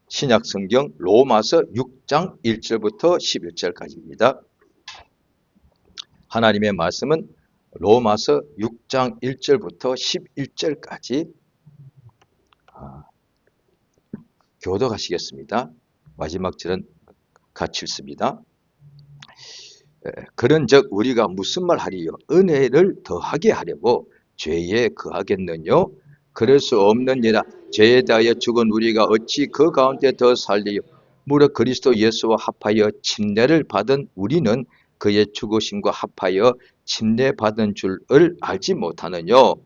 신약 성경 로마서 6장 1절부터 11절까지입니다. 하나님의 말씀은 로마서 6장 1절부터 11절까지 교독하시겠습니다. 마지막 절은 같이 읽습니다. 그런즉 우리가 무슨 말 하리요? 은혜를 더하게 하려고 죄에 거하겠느뇨? 그럴 수 없느니라. 죄에 대하여 죽은 우리가 어찌 그 가운데 더 살리요? 무릇 그리스도 예수와 합하여 침례를 받은 우리는 그의 죽으심과 합하여 침례받은 줄을 알지 못하느뇨?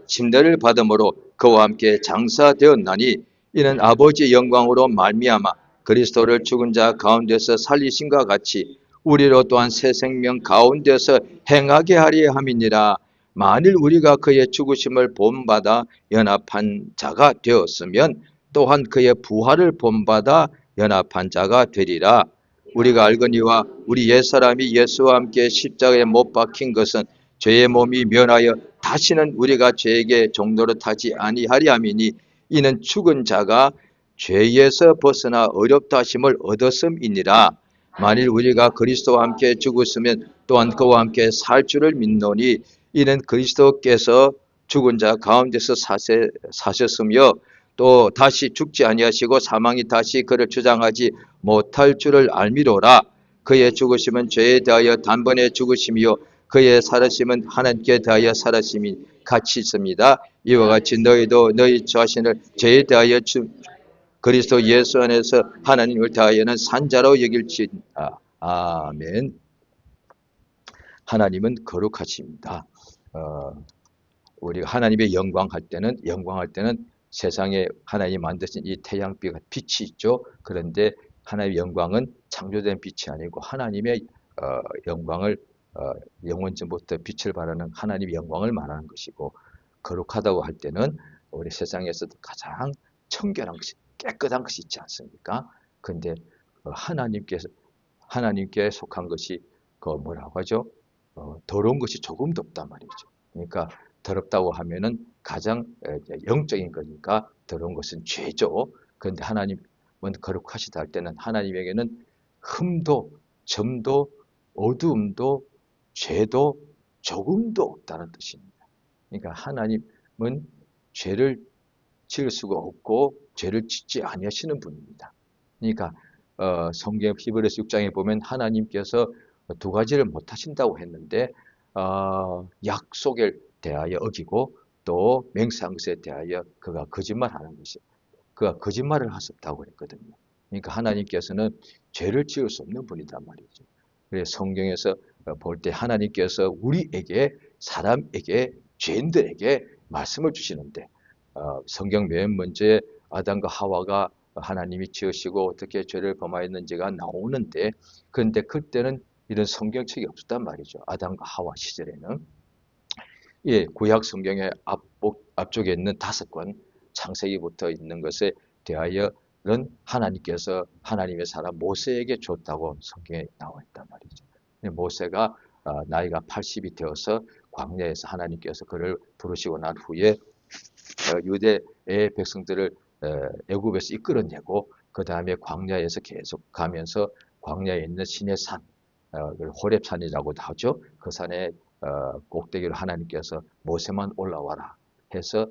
침례를 받음으로 그와 함께 장사되었나니 이는 아버지의 영광으로 말미암아 그리스도를 죽은 자 가운데서 살리심과 같이 우리로 또한 새 생명 가운데서 행하게 하려 함이니라. 만일 우리가 그의 죽으심을 본받아 연합한 자가 되었으면 또한 그의 부활을 본받아 연합한 자가 되리라. 우리가 알거니와 우리 옛사람이 예수와 함께 십자가에 못 박힌 것은 죄의 몸이 면하여 다시는 우리가 죄에게 종노릇하지 아니하리 함이니 이는 죽은 자가 죄에서 벗어나 어렵다 하심을 얻었음이니라. 만일 우리가 그리스도와 함께 죽었으면 또한 그와 함께 살 줄을 믿노니 이는 그리스도께서 죽은 자 가운데서 사셨으며 또 다시 죽지 아니하시고 사망이 다시 그를 주장하지 못할 줄을 알미로라. 그의 죽으심은 죄에 대하여 단번에 죽으심이요 그의 살으심은 하나님께 대하여 살으심이 같이 있습니다. 이와 같이 너희도 너희 자신을 죄에 대하여 그리스도 예수 안에서 하나님을 대하여는 산자로 여길지어다. 아멘. 하나님은 거룩하십니다. 우리가 하나님의 영광할 때는 세상에 하나님이 만드신 이 태양빛 빛이 있죠. 그런데 하나님의 영광은 창조된 빛이 아니고 하나님의 영광을 영원전부터 빛을 발하는 하나님의 영광을 말하는 것이고, 거룩하다고 할 때는 우리 세상에서도 가장 청결한 것이, 깨끗한 것이 있지 않습니까? 근데 하나님께 속한 것이 그 뭐라고 하죠? 더러운 것이 조금도 없단 말이죠. 그러니까 더럽다고 하면은 가장 영적인 거니까 더러운 것은 죄죠. 그런데 하나님은 거룩하시다 할 때는 하나님에게는 흠도 점도 어두움도 죄도 조금도 없다는 뜻입니다. 그러니까 하나님은 죄를 지을 수가 없고 죄를 짓지 아니하시는 분입니다. 그러니까 성경 히브리서 6장에 보면 하나님께서 두 가지를 못 하신다고 했는데 약속에 대하여 어기고 또 맹세한 것에 대하여 그가 거짓말하는 것이, 그가 거짓말을 하셨다고 했거든요. 그러니까 하나님께서는 죄를 지을 수 없는 분이란 말이죠. 그래서 성경에서 볼 때 하나님께서 우리에게, 사람에게, 죄인들에게 말씀을 주시는데 성경 맨 먼저 아담과 하와가 하나님이 지으시고 어떻게 죄를 범하였는지가 나오는데, 그런데 그때는 이런 성경책이 없었단 말이죠. 아담과 하와 시절에는. 예, 구약 성경의 앞쪽에 있는 5권 창세기부터 있는 것에 대하여는 하나님께서 하나님의 사람 모세에게 줬다고 성경에 나와 있단 말이죠. 모세가 나이가 80이 되어서 광야에서 하나님께서 그를 부르시고 난 후에 유대의 백성들을 애굽에서 이끌어내고 그 다음에 광야에서 계속 가면서 광야에 있는 신의 산, 호렙산이라고도 하죠. 그 산에 꼭대기로 하나님께서 모세만 올라와라 해서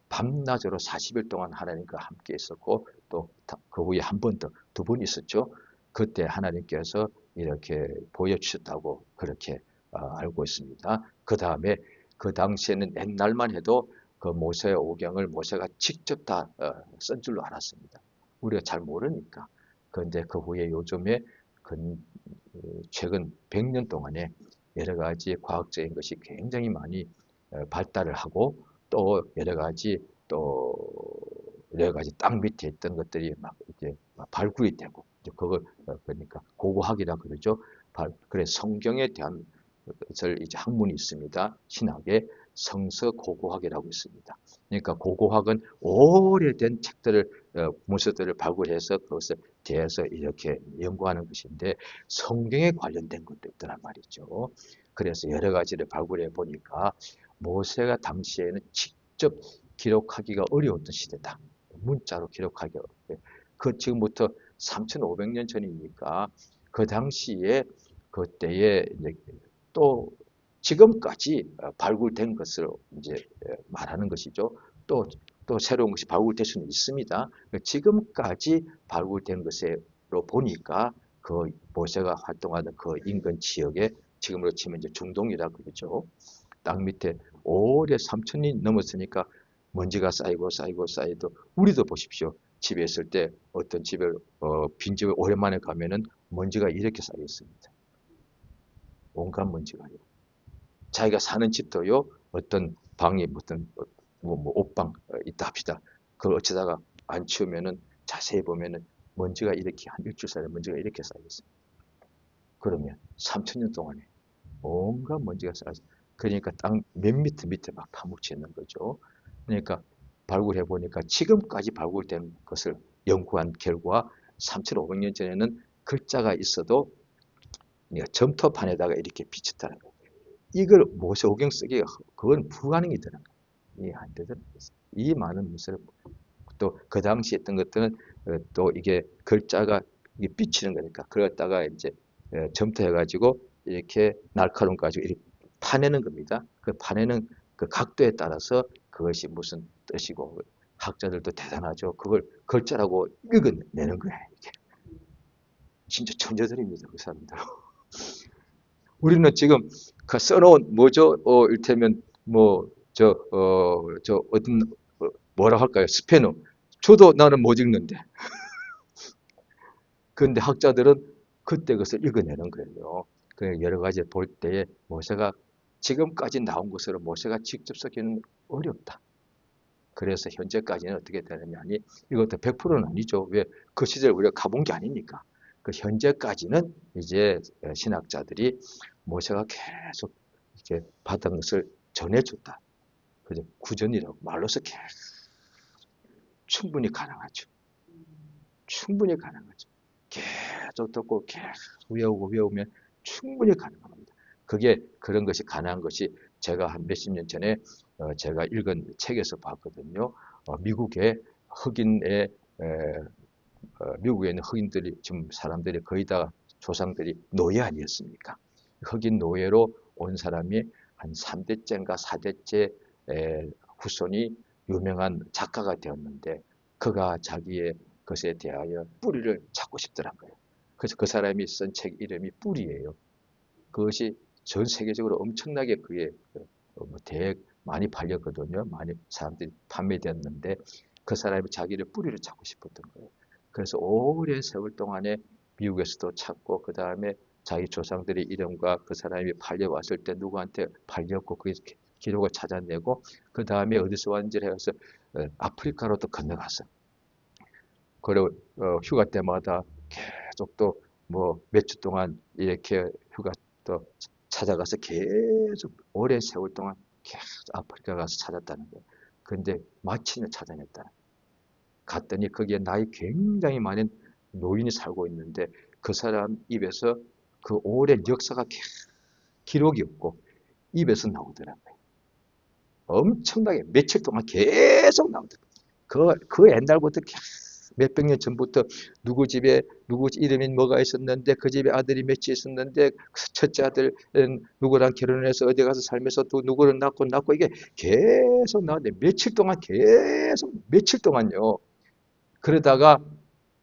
밤낮으로 40일 동안 하나님과 함께 있었고, 또 그 후에 한 번 더, 2번 있었죠. 그때 하나님께서 이렇게 보여주셨다고 그렇게 알고 있습니다. 그 다음에 그 당시에는 옛날만 해도 그 모세의 오경을 모세가 직접 다 쓴 줄로 알았습니다. 우리가 잘 모르니까. 그런데 그 후에 요즘에 최근 100년 동안에 여러 가지 과학적인 것이 굉장히 많이 발달을 하고 또 여러 가지 땅 밑에 있던 것들이 막 이제 발굴이 되고, 그걸 그러니까 고고학이라 그러죠. 그래서 성경에 대한 것을 이제 학문이 있습니다. 신학에 성서고고학이라고 있습니다. 그러니까 고고학은 오래된 책들을, 문서들을 발굴해서 그것에 대해서 이렇게 연구하는 것인데, 성경에 관련된 것도 있더란 말이죠. 그래서 여러 가지를 발굴해 보니까 모세가 당시에는 직접 기록하기가 어려웠던 시대다. 문자로 기록하기가 어려워요. 그 지금부터 3,500년 전이니까 그 당시에 그때에 이제 또 지금까지 발굴된 것을 이제 말하는 것이죠. 또 새로운 것이 발굴될 수는 있습니다. 지금까지 발굴된 것으로 보니까 그 모세가 활동하던 그 인근 지역에 지금으로 치면 이제 중동이라 그러죠. 땅 밑에 오래 3,000년이 넘었으니까 먼지가 쌓이고 쌓이고 쌓이도 우리도 보십시오. 집에 있을 때 어떤 집에 빈집에 오랜만에 가면은 먼지가 이렇게 쌓여 있습니다. 온갖 먼지가요. 자기가 사는 집도요. 어떤 방이 어떤 옷방 있다 합시다. 그걸 어쩌다가 안 치우면은 자세히 보면은 먼지가 이렇게 한 일주일 사이에 먼지가 이렇게 쌓여 있어요. 그러면 3,000년 동안에 온갖 먼지가 쌓여서 그러니까 땅 몇 미터 밑에 막 파묻혀 있는 거죠. 그러니까 발굴해 보니까 지금까지 발굴된 것을 연구한 결과 3,500년 전에는 글자가 있어도 점토판에다가 이렇게 비쳤다는 거예요. 이걸 모세오경 쓰기가 그건 불가능이더라고요. 이해 안 되더라고요. 이 많은 문서를 또 그 당시 했던 것들은 또 이게 글자가 이게 비치는 거니까 그랬다가 이제 점토해가지고 이렇게 날카로운 가지고 이렇게 파내는 겁니다. 그 파내는 그 각도에 따라서 그것이 무슨 뜻이고 학자들도 대단하죠. 그걸 글자라고 읽어내는 거예요. 이게. 진짜 천재들입니다. 그 사람들. 우리는 지금 그 써놓은 뭐죠? 이를테면 저 어떤 뭐라 할까요? 스페너. 저도 나는 못 읽는데. 그런데 학자들은 그때 그것을 읽어내는 거예요. 그 여러 가지 볼 때에 모세가 지금까지 나온 것으로 모세가 직접 쓰기는 어렵다. 그래서 현재까지는 어떻게 되느냐니 이것도 100%는 아니죠. 왜? 그 시절 우리가 가본 게 아니니까. 그 현재까지는 이제 신학자들이 모세가 계속 이렇게 받은 것을 전해줬다. 그죠? 구전이라고 말로서 계속 충분히 가능하죠. 충분히 가능하죠. 계속 듣고 계속 외우면 충분히 가능합니다. 그게 그런 것이 가능한 것이 제가 한 몇십 년 전에 제가 읽은 책에서 봤거든요. 미국의 흑인의 미국에 있는 흑인들이 지금 사람들이 거의 다 조상들이 노예 아니었습니까? 흑인 노예로 온 사람이 한 3대째인가 4대째 후손이 유명한 작가가 되었는데 그가 자기의 것에 대하여 뿌리를 찾고 싶더란 거예요. 그래서 그 사람이 쓴 책 이름이 뿌리예요. 그것이 전 세계적으로 엄청나게 그게 많이 팔렸거든요. 많이 사람들이 판매되었는데 그 사람이 자기를 뿌리를 찾고 싶었던 거예요. 그래서 오랜 세월 동안에 미국에서도 찾고 그 다음에 자기 조상들의 이름과 그 사람이 팔려왔을 때 누구한테 팔렸고 그 기록을 찾아내고 그 다음에 어디서 왔는지를 해서 아프리카로 또 건너갔어. 그리고 휴가 때마다 계속 또 뭐 몇 주 동안 이렇게 휴가 또 찾아가서 계속 오랜 세월 동안 계속 아프리카 가서 찾았다는 거예요. 근데 마침내 찾아냈다. 갔더니 거기에 나이 굉장히 많은 노인이 살고 있는데 그 사람 입에서 그 오랜 역사가 기록이 없고 입에서 나오더라고요. 엄청나게 며칠 동안 계속 나오더라고요. 그 옛날부터 몇백 년 전부터 누구 집에 누구 이름이 뭐가 있었는데 그 집에 아들이 몇이 있었는데 첫째 아들은 누구랑 결혼해서 어디 가서 살면서 또 누구를 낳고 이게 계속 나오는데 며칠 동안요. 그러다가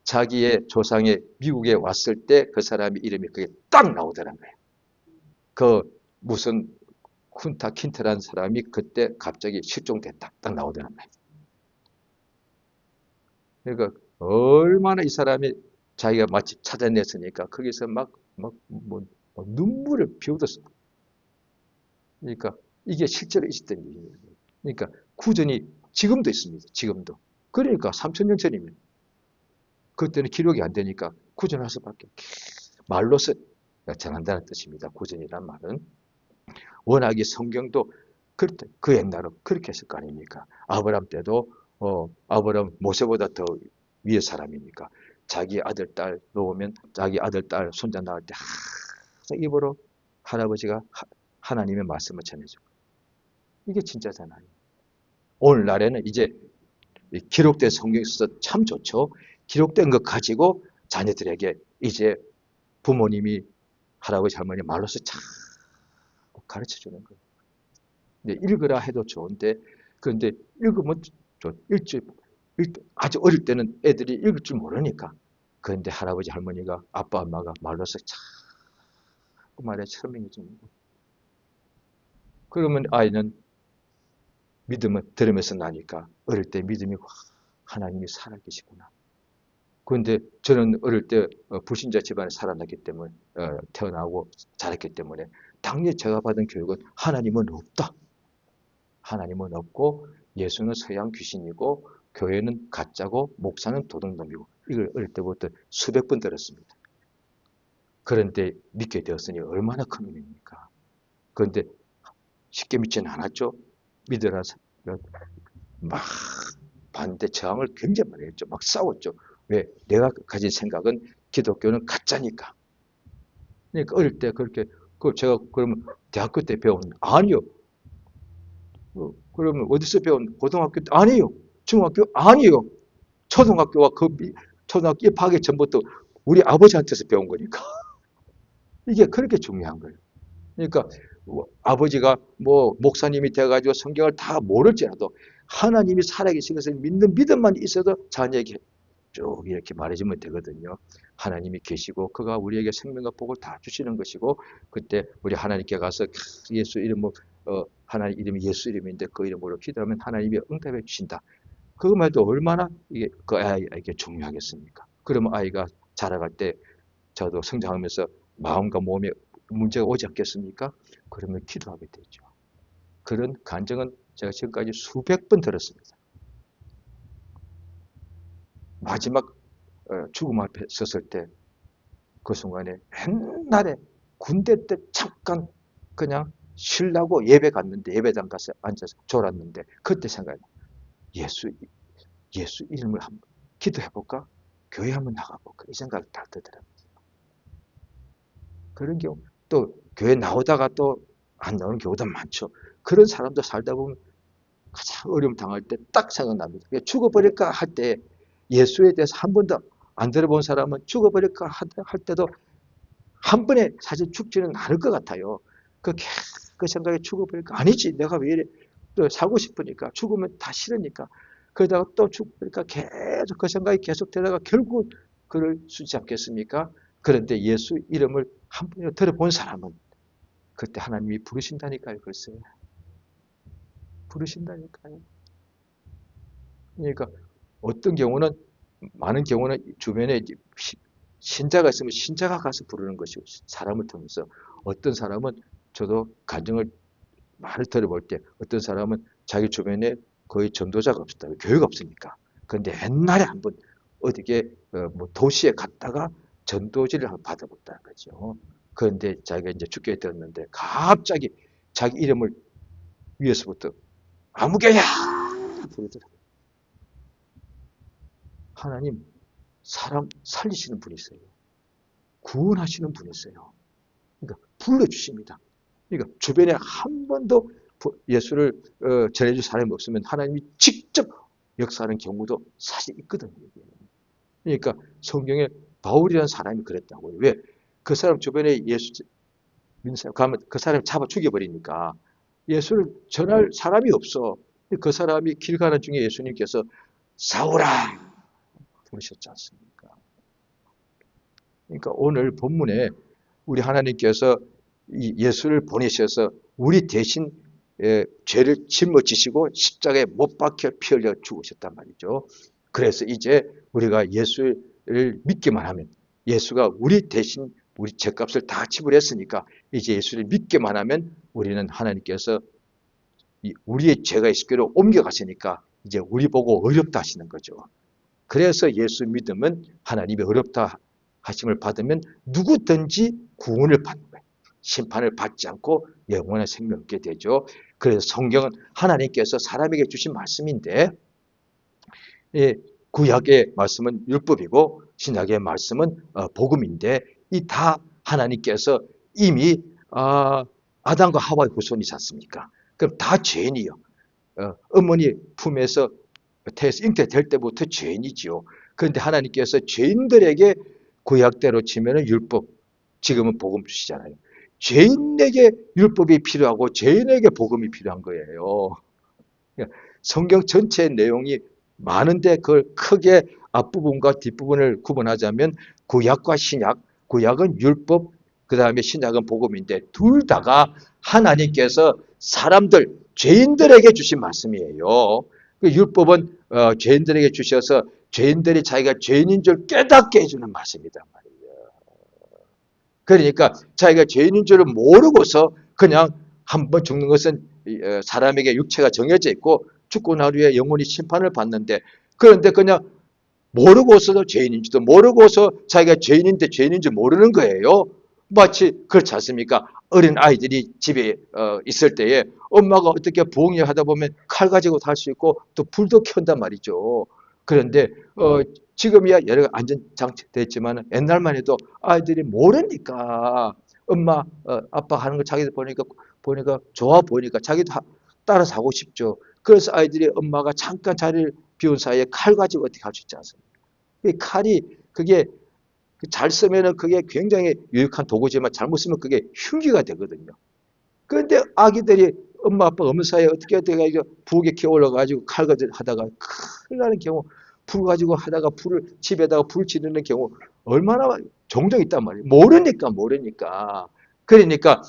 자기의 조상이 미국에 왔을 때 그 사람의 이름이 그게 딱 나오더란 거예요. 그 무슨 쿤타 킨트라는 사람이 그때 갑자기 실종됐다. 딱 나오더란 거예요. 그러니까 얼마나 이 사람이 자기가 마치 찾아냈으니까 거기서 막 눈물을 비웃었어. 그러니까 이게 실제로 있었던 일이에요. 그러니까 구전이 지금도 있습니다. 지금도. 그러니까 3,000년 전이면 그때는 기록이 안 되니까 구전할 수밖에. 말로서 전한다는 뜻입니다. 구전이란 말은. 워낙에 성경도 그 옛날은 그렇게 했을 거 아닙니까? 아브람 때도 아브람 모세보다 더 위의 사람이니까 자기 아들 딸 놓으면 자기 아들 딸 손자 낳을 때 항상 입으로 할아버지가 하나님의 말씀을 전해주고 이게 진짜잖아요. 오늘날에는 이제 기록된 성경에 있어서 참 좋죠. 기록된 것 가지고 자녀들에게 이제 부모님이 할아버지 할머니 말로서 참 가르쳐 주는 거예요. 근데 읽으라 해도 좋은데 그런데 읽으면 아주 어릴 때는 애들이 읽을 줄 모르니까 그런데 할아버지 할머니가 아빠 엄마가 말로서 자꾸 말에 설명해 주는 거예요. 그러면 아이는 믿음을 들으면서 나니까 어릴 때 믿음이 하나님이 살아계시구나. 그런데 저는 어릴 때 불신자 집안에 살아났기 때문에 태어나고 자랐기 때문에 당연히 제가 받은 교육은 하나님은 없다. 하나님은 없고 예수는 서양 귀신이고 교회는 가짜고 목사는 도둑놈이고 이걸 어릴 때부터 수백 번 들었습니다. 그런데 믿게 되었으니 얼마나 큰 은혜입니까? 그런데 쉽게 믿지는 않았죠. 믿으라서 막 반대 저항을 굉장히 많이 했죠. 막 싸웠죠. 왜? 내가 가진 생각은 기독교는 가짜니까. 그러니까 어릴 때 그렇게 제가 그러면 대학교 때 배운 아니요. 그러면 어디서 배운 고등학교 때 아니요. 중학교 아니요. 초등학교와 초등학교 입학하기 전부터 우리 아버지한테서 배운 거니까. 이게 그렇게 중요한 거예요. 그러니까 아버지가 뭐 목사님이 돼가지고 성경을 다 모를지라도 하나님이 살아계신 것을 믿는 믿음만 있어도 자녀에게 쭉 이렇게 말해주면 되거든요. 하나님이 계시고 그가 우리에게 생명과 복을 다 주시는 것이고 그때 우리 하나님께 가서 예수 이름으로 하나님 이름이 예수 이름인데 그 이름으로 기도하면 하나님이 응답해 주신다. 그것만 해도 얼마나 이게 그 아이에게 중요하겠습니까? 그러면 아이가 자라갈 때 저도 성장하면서 마음과 몸에 문제가 오지 않겠습니까? 그러면 기도하게 되죠. 그런 간증은 제가 지금까지 수백 번 들었습니다. 마지막 죽음 앞에 섰을 때 그 순간에 옛날에 군대 때 잠깐 그냥 쉬려고 예배 갔는데 예배당 가서 앉아서 졸았는데 그때 생각이 예수 이름을 한번 기도해볼까? 교회 한번 나가볼까? 이 생각이 딱 들더라고요. 그런 경우 또 교회 나오다가 또 안 나오는 경우도 많죠. 그런 사람도 살다 보면 가장 어려움 당할 때 딱 생각납니다. 죽어버릴까 할 때 예수에 대해서 한 번도 안 들어본 사람은 죽어버릴까 할 때도 한 번에 사실 죽지는 않을 것 같아요. 그 생각에 죽어버릴까? 아니지. 내가 왜 이래? 또 살고 싶으니까. 죽으면 다 싫으니까. 그러다가 또 죽어버릴까? 계속 그 생각이 계속되다가 결국 그럴 수 있지 않겠습니까? 그런데 예수 이름을 한 번이라도 들어본 사람은 그때 하나님이 부르신다니까요. 글쎄. 부르신다니까요. 그러니까 어떤 경우는 많은 경우는 주변에 신자가 있으면 신자가 가서 부르는 것이고 사람을 통해서 어떤 사람은 저도 간증을 많이 들어볼 때 어떤 사람은 자기 주변에 거의 전도자가 없었다. 교회가 없으니까. 그런데 옛날에 한번 어디게 뭐 도시에 갔다가 전도지를 받아봤다는 거죠. 그런데 자기가 이제 죽게 되었는데 갑자기 자기 이름을 위에서부터 아무개야 부르더라고요. 하나님 사람 살리시는 분이세요. 구원하시는 분이세요. 그러니까 불러주십니다. 그러니까 주변에 한 번도 예수를 전해줄 사람이 없으면 하나님이 직접 역사하는 경우도 사실 있거든요. 그러니까 성경에 바울이라는 사람이 그랬다고요. 왜? 그 사람 주변에 예수 믿는 사람 가면 그 사람을 잡아 죽여버리니까 예수를 전할 사람이 없어. 그 사람이 길 가는 중에 예수님께서 사울아 부르셨지 않습니까? 그러니까 오늘 본문에 우리 하나님께서 예수를 보내셔서 우리 대신 죄를 짊어지시고 십자가에 못 박혀 피 흘려 죽으셨단 말이죠. 그래서 이제 우리가 예수를 믿기만 하면 예수가 우리 대신 우리 죄값을 다 지불했으니까 이제 예수를 믿기만 하면 우리는 하나님께서 우리의 죄가 있기로 옮겨가시니까 이제 우리 보고 어렵다 하시는 거죠. 그래서 예수 믿으면 하나님이 어렵다 하심을 받으면 누구든지 구원을 받는 거예요. 심판을 받지 않고 영원한 생명을 얻게 되죠. 그래서 성경은 하나님께서 사람에게 주신 말씀인데 구약의 말씀은 율법이고 신약의 말씀은 복음인데 이 다 하나님께서 이미 아담과 하와의 후손이지 않습니까? 그럼 다 죄인이요. 어머니 품에서 태에서 잉태될 때부터 죄인이지요. 그런데 하나님께서 죄인들에게 구약대로 치면은 율법, 지금은 복음 주시잖아요. 죄인에게 율법이 필요하고 죄인에게 복음이 필요한 거예요. 성경 전체 내용이 많은데 그걸 크게 앞부분과 뒷부분을 구분하자면 구약과 신약, 구약은 율법, 그 다음에 신약은 복음인데 둘 다가 하나님께서 사람들, 죄인들에게 주신 말씀이에요. 그 율법은 죄인들에게 주셔서 죄인들이 자기가 죄인인 줄 깨닫게 해주는 말씀이란 말이에요. 그러니까 자기가 죄인인 줄을 모르고서 그냥 한번 죽는 것은 사람에게 육체가 정해져 있고 죽고 난 후에 영원히 심판을 받는데, 그런데 그냥 모르고서도 죄인인지도 모르고서 자기가 죄인인데 죄인인 줄 모르는 거예요. 마치 그렇지 않습니까? 어린 아이들이 집에 있을 때에 엄마가 어떻게 부엌일 하다 보면 칼 가지고 달 수 있고 또 불도 켠단 말이죠. 그런데 지금이야 여러 안전장치 됐지만 옛날만 해도 아이들이 모르니까 엄마 아빠 하는 거 자기들 보니까 좋아 보이니까 자기도 따라서 하고 싶죠. 그래서 아이들이 엄마가 잠깐 자리를 비운 사이에 칼 가지고 어떻게 할 수 있지 않습니까? 이 칼이 그게 잘 쓰면은 그게 굉장히 유익한 도구지만 잘못 쓰면 그게 흉기가 되거든요. 그런데 아기들이 엄마 아빠 없는 사이에 어떻게 돼가 부엌에 기어 올라가지고 칼 가지고 하다가 큰일 나는 경우, 불 가지고 하다가 불을 집에다가 불 지르는 경우 얼마나 종종 있단 말이에요. 모르니까. 그러니까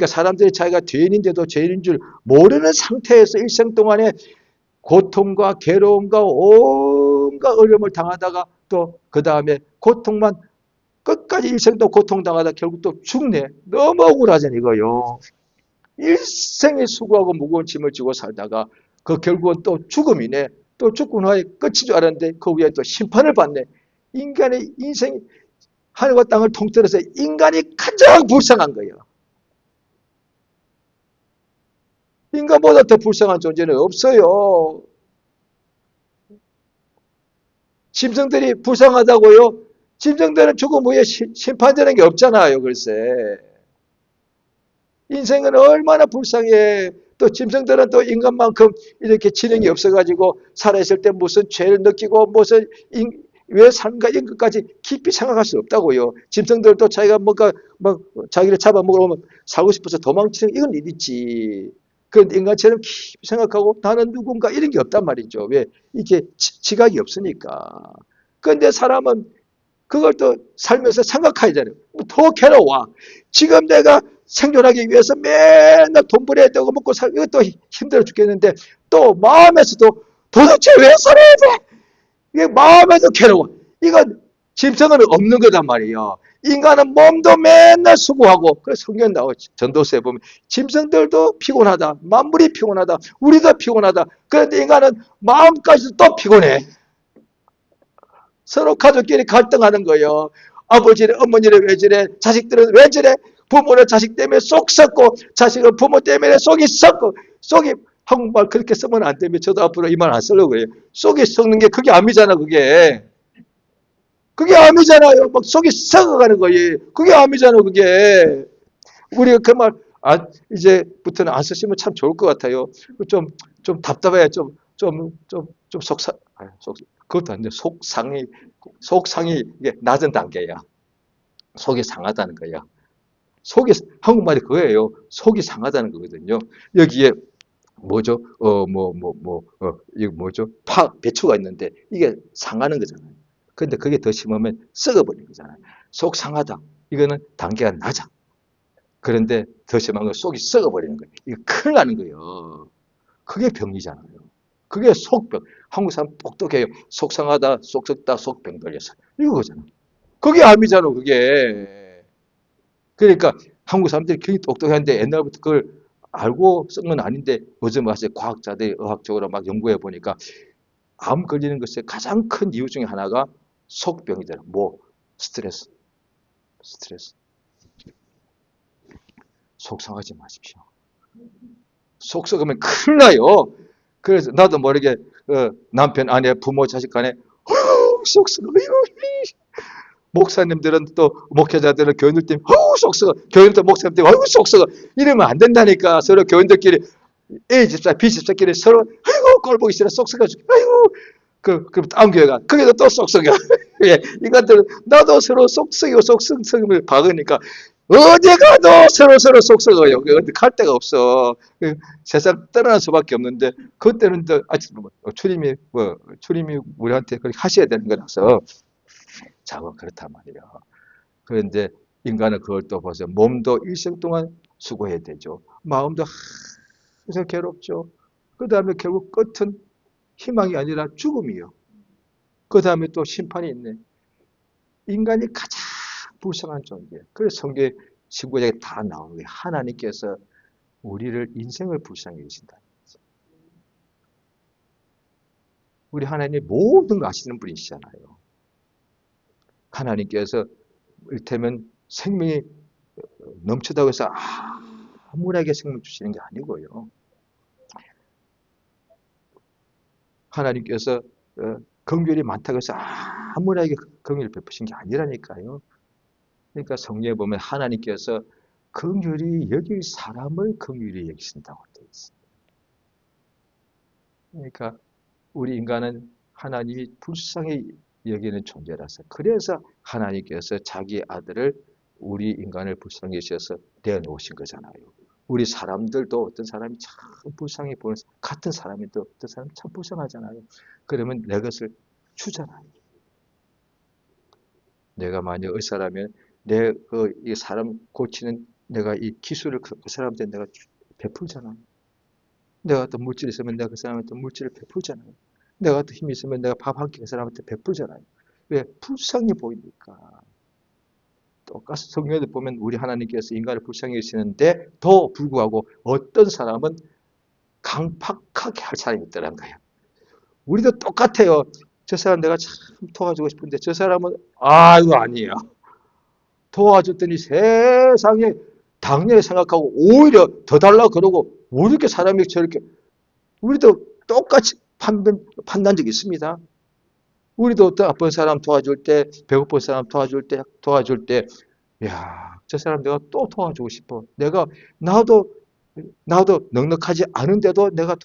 사람들이 자기가 죄인인데도 죄인인 줄 모르는 상태에서 일생 동안에 고통과 괴로움과 온갖 어려움을 당하다가 또 그 다음에 고통만 끝까지 일생도 고통당하다 결국 또 죽네. 너무 억울하잖아요, 이거요. 일생에 수고하고 무거운 짐을 지고 살다가 그 결국은 또 죽음이네. 또 죽고 나서 끝인 줄 알았는데 그 위에 또 심판을 받네. 인간의 인생이 하늘과 땅을 통틀어서 인간이 가장 불쌍한 거예요. 인간보다 더 불쌍한 존재는 없어요. 짐승들이 불쌍하다고요? 짐승들은 죽음 후에 심판되는 게 없잖아요, 글쎄. 인생은 얼마나 불쌍해. 또 짐승들은 또 인간만큼 이렇게 지능이 없어가지고 살아있을 때 무슨 죄를 느끼고 무슨 왜 삶과 이런 것까지 깊이 생각할 수 없다고요. 짐승들도 자기가 뭔가 막 자기를 잡아먹으면 살고 싶어서 도망치는 이건 일 있지. 그런데 인간처럼 깊이 생각하고 나는 누군가 이런 게 없단 말이죠. 왜? 이게 지각이 없으니까. 그런데 사람은 그걸 또 살면서 생각해야 되는 더 괴로워. 지금 내가 생존하기 위해서 맨날 돈 벌여야 되고 먹고 살고 이것도 힘들어 죽겠는데 또 마음에서도 도대체 왜 살아야 돼? 이게 마음에도 괴로워. 이건 짐승은 없는 거단 말이에요. 인간은 몸도 맨날 수고하고, 그래서 성경 나오고 전도서에 보면 짐승들도 피곤하다. 만물이 피곤하다. 우리도 피곤하다. 그런데 인간은 마음까지도 또 피곤해. 서로 가족끼리 갈등하는 거예요. 아버지는 어머니를 왜 저래? 자식들은 왜 저래? 부모는 자식 때문에 속 썩고 자식은 부모 때문에 속이 썩고 속이 한국말 그렇게 쓰면 안 되면 저도 앞으로 이 말 안 쓰려고 해요. 속이 썩는 게 그게 암이잖아 그게. 그게 암이잖아요. 막 속이 썩어가는 거예요. 그게 암이잖아 그게. 우리가 그 말 이제부터는 안 쓰시면 참 좋을 것 같아요. 좀 답답해. 좀 그것도 안 돼. 속상이 이게 낮은 단계야. 속이 상하다는 거야. 한국말이 그거예요. 속이 상하다는 거거든요. 여기에 뭐죠? 이거 뭐죠? 배추가 있는데 이게 상하는 거잖아요. 근데 그게 더 심하면 썩어버리는 거잖아요. 속 상하다. 이거는 단계가 낮아. 그런데 더 심한 건 속이 썩어버리는 거예요. 이거 큰일 나는 거예요. 그게 병이잖아요. 그게 속병. 한국 사람 똑똑해요. 속 상하다, 속 썩다, 속병 걸렸어. 이거잖아. 그게 암이잖아, 그게. 그러니까 한국 사람들이 굉장히 똑똑한데 옛날부터 그걸 알고 쓴 건 아닌데 요즘 와서 과학자들이 의학적으로 막 연구해 보니까 암 걸리는 것의 가장 큰 이유 중에 하나가 속병이더라. 뭐 스트레스. 속 상하지 마십시오. 속 썩으면 큰일 나요. 그래서 나도 모르게 남편, 아내, 부모, 자식 간에 속 썩어. 목사님들은 또 목회자들은 교인들 때문에 속 썩어. 교인들 목사님 때문에 속 썩어. 이러면 안 된다니까. 서로 교인들끼리 A 집사, B 집사끼리 서로 아이고 꼴 보기 싫어 쏙 썩어가지고 아이고 그럼 다음 교회가 거기도 또 쏙 썩여. 예, 이것들 나도 서로 쏙 썩이고 쏙 썩임을 박으니까 어디 가도 서로 쏙 썩어요. 갈 데가 없어. 세상 떠날 수밖에 없는데 그때는 또 아직 주님이 우리한테 그렇게 하셔야 되는 거라서 자고 그렇단 말이에요. 그런데 인간은 그걸 또 보세요. 몸도 일생 동안 수고해야 되죠. 마음도 항상 괴롭죠. 그 다음에 결국 끝은 희망이 아니라 죽음이요. 그 다음에 또 심판이 있네. 인간이 가장 불쌍한 존재. 그래서 성경에 19장에 다 나오는 거예요. 하나님께서 우리를 인생을 불쌍히 여기신다. 우리 하나님 모든 거 아시는 분이시잖아요. 하나님께서 이를테면 생명이 넘치다고 해서 아무에게 생명 주시는 게 아니고요. 하나님께서 긍휼이 많다고 해서 아무에게 긍휼을 베푸신 게 아니라니까요. 그러니까 성경에 보면 하나님께서 긍휼히 여길 사람을 긍휼히 여기신다고 되어 있습니다. 그러니까 우리 인간은 하나님이 불쌍히 여기는 존재라서 그래서 하나님께서 자기 아들을 우리 인간을 불쌍히 여기셔서 내어놓으신 거잖아요. 우리 사람들도 어떤 사람이 참 불쌍히 보는 같은 사람인데 어떤 사람이 참 불쌍하잖아요. 그러면 내 것을 주잖아요. 내가 만약 의사라면 이 사람 고치는 내가 이 기술을 그 사람한테 내가 베풀잖아요. 내가 또 물질이 있으면 내가 그 사람한테 물질을 베풀잖아요. 내가 또 힘이 있으면 내가 밥 한 끼 그 사람한테 베풀잖아요. 왜? 불쌍히 보이니까. 똑같이 성경에 보면 우리 하나님께서 인간을 불쌍히 여기시는데 더 불구하고 어떤 사람은 강팍하게 할 사람이 있더란 거예요. 우리도 똑같아요. 저 사람 내가 참 도와주고 싶은데 저 사람은 이거 아니에요. 도와줬더니 세상에 당연히 생각하고 오히려 더 달라 그러고 왜 이렇게 사람이 저렇게 우리도 똑같이 판단적이 있습니다. 우리도 어떤 아픈 사람 도와줄 때, 배고픈 사람 도와줄 때, 야, 저 사람 내가 또 도와주고 싶어. 나도 넉넉하지 않은데도 내가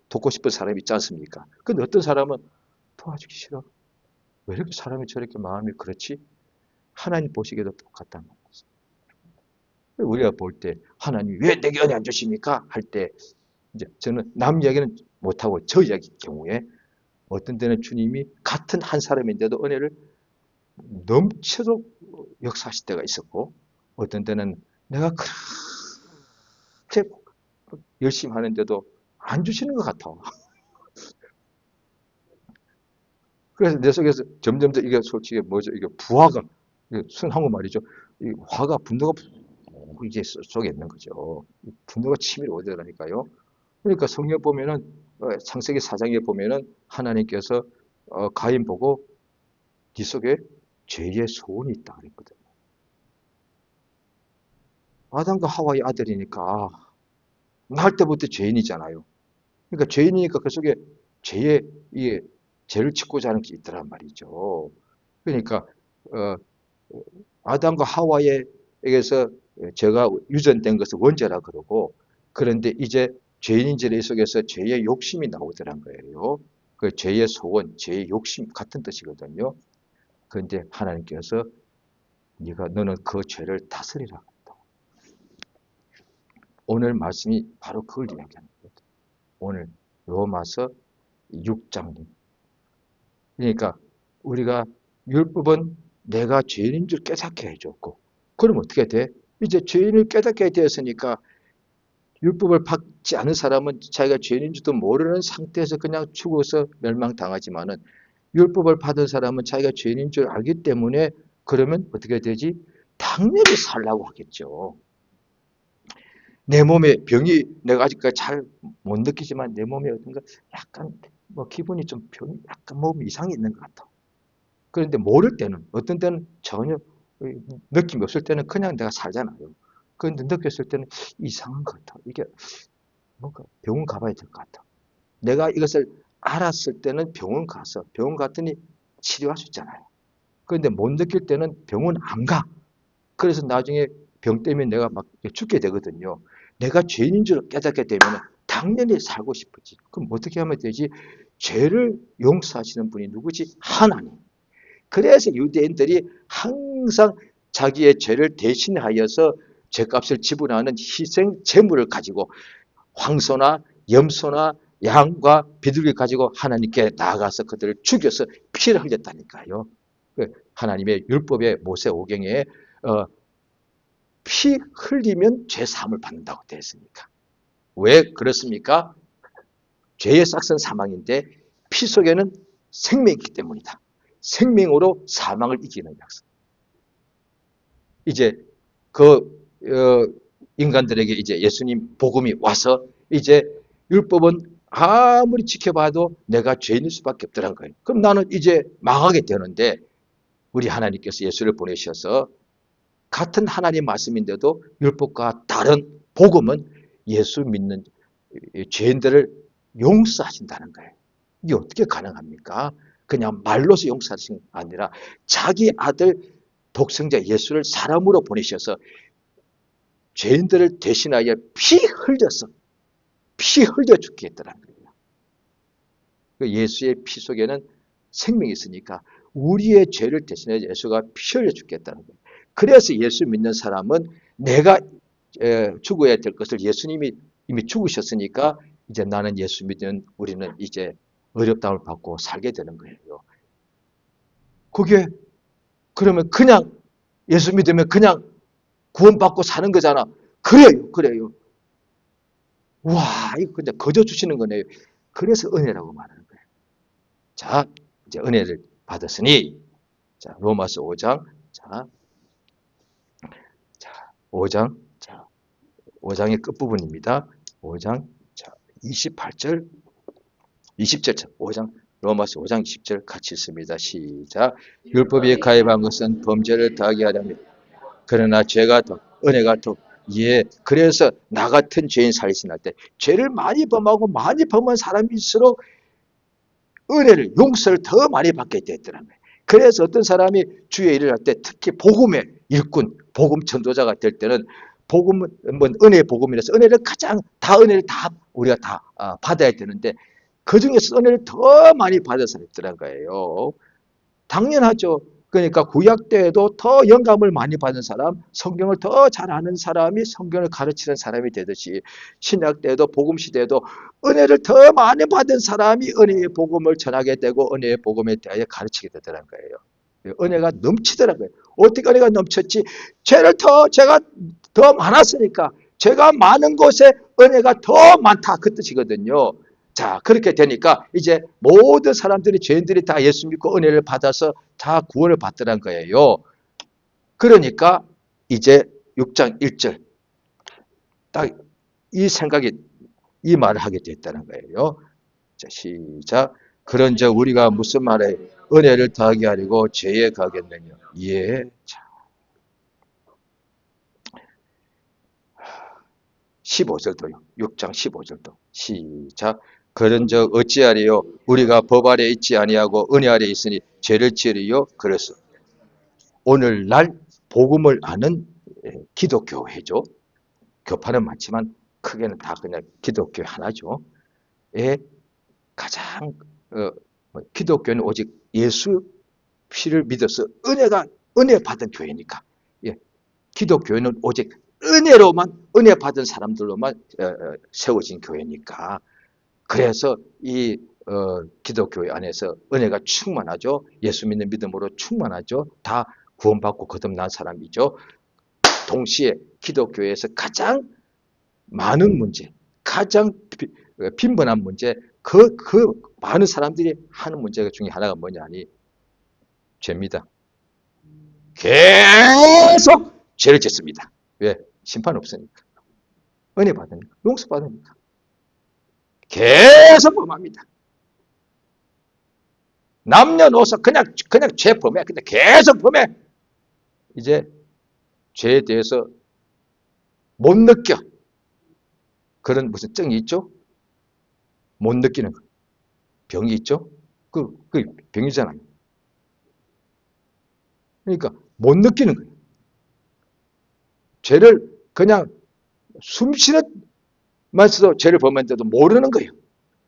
돕고 싶은 사람이 있지 않습니까? 근데 어떤 사람은 도와주기 싫어. 왜 이렇게 사람이 저렇게 마음이 그렇지? 하나님 보시기에도 똑같단 말이죠. 우리가 볼 때 하나님이 왜 내게 은혜 안 주십니까? 할 때 이제 저는 남 이야기는 못하고 저 이야기 경우에 어떤 때는 주님이 같은 한 사람인데도 은혜를 넘치도록 역사하실 때가 있었고 어떤 때는 내가 그렇게 열심히 하는데도 안 주시는 것 같아. 그래서 내 속에서 점점 더 이게 솔직히 뭐죠? 이게 부화가 순 한국말이죠. 이 화가 분노가 이게 속에 있는 거죠. 분노가 치밀어 오더라니까요. 그러니까 성경 보면은 창세기 4장에 보면은 하나님께서 가인 보고 네 속에 죄의 소원이 있다 그랬거든요. 아담과 하와의 아들이니까 날 때부터 죄인이잖아요. 그러니까 죄인이니까 그 속에 이게 죄를 짓고자 하는 게 있더란 말이죠. 그러니까 어, 아담과 하와에게서 죄가 유전된 것을 원죄라 그러고 그런데 이제 죄인인지의 속에서 죄의 욕심이 나오더란 거예요. 그 죄의 소원, 죄의 욕심 같은 뜻이거든요. 그런데 하나님께서 너는 그 죄를 다스리라. 오늘 말씀이 바로 그걸 이야기하는 거예요. 오늘 로마서 6장님. 그러니까 우리가 율법은 내가 죄인인 줄 깨닫게 해줬고 그럼 어떻게 돼? 이제 죄인을 깨닫게 되었으니까 율법을 받지 않은 사람은 자기가 죄인인 줄도 모르는 상태에서 그냥 죽어서 멸망당하지만은 율법을 받은 사람은 자기가 죄인인 줄 알기 때문에 그러면 어떻게 되지? 당연히 살라고 하겠죠. 내 몸에 병이 내가 아직까지 잘 못 느끼지만 내 몸에 어떤가 약간 기분이 좀 병이 약간 몸 이상이 있는 것 같아. 그런데 모를 때는 어떤 때는 전혀 느낌이 없을 때는 그냥 내가 살잖아요. 그런데 느꼈을 때는 이상한 것 같아. 이게 뭔가 병원 가봐야 될 것 같아. 내가 이것을 알았을 때는 병원 갔더니 치료할 수 있잖아요. 그런데 못 느낄 때는 병원 안 가. 그래서 나중에 병 때문에 내가 막 죽게 되거든요. 내가 죄인인 줄 깨닫게 되면 당연히 살고 싶어지. 그럼 어떻게 하면 되지? 죄를 용서하시는 분이 누구지? 하나님. 그래서 유대인들이 항상 자기의 죄를 대신하여서 죄값을 지불하는 희생 제물을 가지고 황소나 염소나 양과 비둘기 가지고 하나님께 나아가서 그들을 죽여서 피를 흘렸다니까요. 하나님의 율법의 모세오경에 피 흘리면 죄 사함을 받는다고 되어 있으니까. 왜 그렇습니까? 죄의 싹은 사망인데 피 속에는 생명이 있기 때문이다. 생명으로 사망을 이기는 약속. 이제 인간들에게 이제 예수님 복음이 와서 이제 율법은 아무리 지켜봐도 내가 죄인일 수밖에 없더라는 거예요. 그럼 나는 이제 망하게 되는데 우리 하나님께서 예수를 보내셔서 같은 하나님 말씀인데도 율법과 다른 복음은 예수 믿는 죄인들을 용서하신다는 거예요. 이게 어떻게 가능합니까? 그냥 말로서 용서하신 게 아니라 자기 아들 독생자 예수를 사람으로 보내셔서 죄인들을 대신하여 피 흘려 죽게 했더라는 거예요. 예수의 피 속에는 생명이 있으니까 우리의 죄를 대신해 예수가 피 흘려 죽겠다는 거예요. 그래서 예수 믿는 사람은 내가 죽어야 될 것을 예수님이 이미 죽으셨으니까 이제 나는 예수 믿는 우리는 이제 어렵다움을 받고 살게 되는 거예요. 그게 그러면 그냥 예수 믿으면 그냥 구원받고 사는 거잖아. 그래요. 와, 이거 근데 거저 주시는 거네요. 그래서 은혜라고 말하는 거예요. 자, 이제 은혜를 받았으니, 자, 로마서 5장, 자, 5장, 자, 5장의 끝부분입니다. 5장, 자, 28절, 20절, 5장, 로마서 5장 20절 같이 있습니다. 시작. 율법이 가입한 것은 범죄를 더하게 하려면, 그러나 죄가 더, 은혜가 더, 예, 그래서 나 같은 죄인 살신할 때 죄를 많이 범하고 많이 범한 사람일수록 은혜를 용서를 더 많이 받게 됐더라고요. 그래서 어떤 사람이 주의 일을 할 때 특히 복음의 일꾼, 복음 전도자가 될 때는 복음은 뭐 은혜의 복음이라서 은혜를 가장 다 은혜를 다 우리가 다 받아야 되는데 그 중에서 은혜를 더 많이 받은 사람이 있더란 거예요. 당연하죠. 그러니까 구약 때에도 더 영감을 많이 받은 사람, 성경을 더 잘 아는 사람이 성경을 가르치는 사람이 되듯이 신약 때에도 복음 시대에도 은혜를 더 많이 받은 사람이 은혜의 복음을 전하게 되고 은혜의 복음에 대하여 가르치게 되더라는 거예요. 은혜가 넘치더라고요. 어떻게 은혜가 넘쳤지? 제가 더 많았으니까 죄가 많은 곳에 은혜가 더 많다 그 뜻이거든요. 자, 그렇게 되니까 이제 모든 사람들이 죄인들이 다 예수 믿고 은혜를 받아서 다 구원을 받더란 거예요. 그러니까 이제 6장 1절 딱 이 생각이 이 말을 하게 됐다는 거예요. 자, 시작. 그런즉 우리가 무슨 말에 은혜를 더하게 하려고 죄에 가겠느냐. 예. 자. 15절도요. 6장 15절도. 시작. 그런즉 어찌하리요? 우리가 법 아래 있지 아니하고 은혜 아래 있으니 죄를 지으리요? 그래서 오늘날 복음을 아는 기독교회죠. 교파는 많지만 크게는 다 그냥 기독교 하나죠. 가장 기독교는 오직 예수 피를 믿어서 은혜 받은 교회니까. 기독교회는 오직 은혜 받은 사람들로만 세워진 교회니까. 그래서 이 기독교회 안에서 은혜가 충만하죠. 예수 믿는 믿음으로 충만하죠. 다 구원받고 거듭난 사람이죠. 동시에 기독교회에서 가장 많은 문제, 가장 빈번한 문제, 그 많은 사람들이 하는 문제 중에 하나가 뭐냐니 죄입니다. 계속 죄를 짓습니다. 왜? 심판 없으니까. 은혜 받으니까. 용서 받으니까. 계속 범합니다. 남녀노소 그냥 죄 범해. 근데 계속 범해. 이제 죄에 대해서 못 느껴. 그런 무슨 증이 있죠? 못 느끼는 거. 병이 있죠? 그 병이잖아요. 그러니까 못 느끼는 거예요. 죄를 그냥 숨쉬면서도 죄를 범했는데도 모르는 거예요.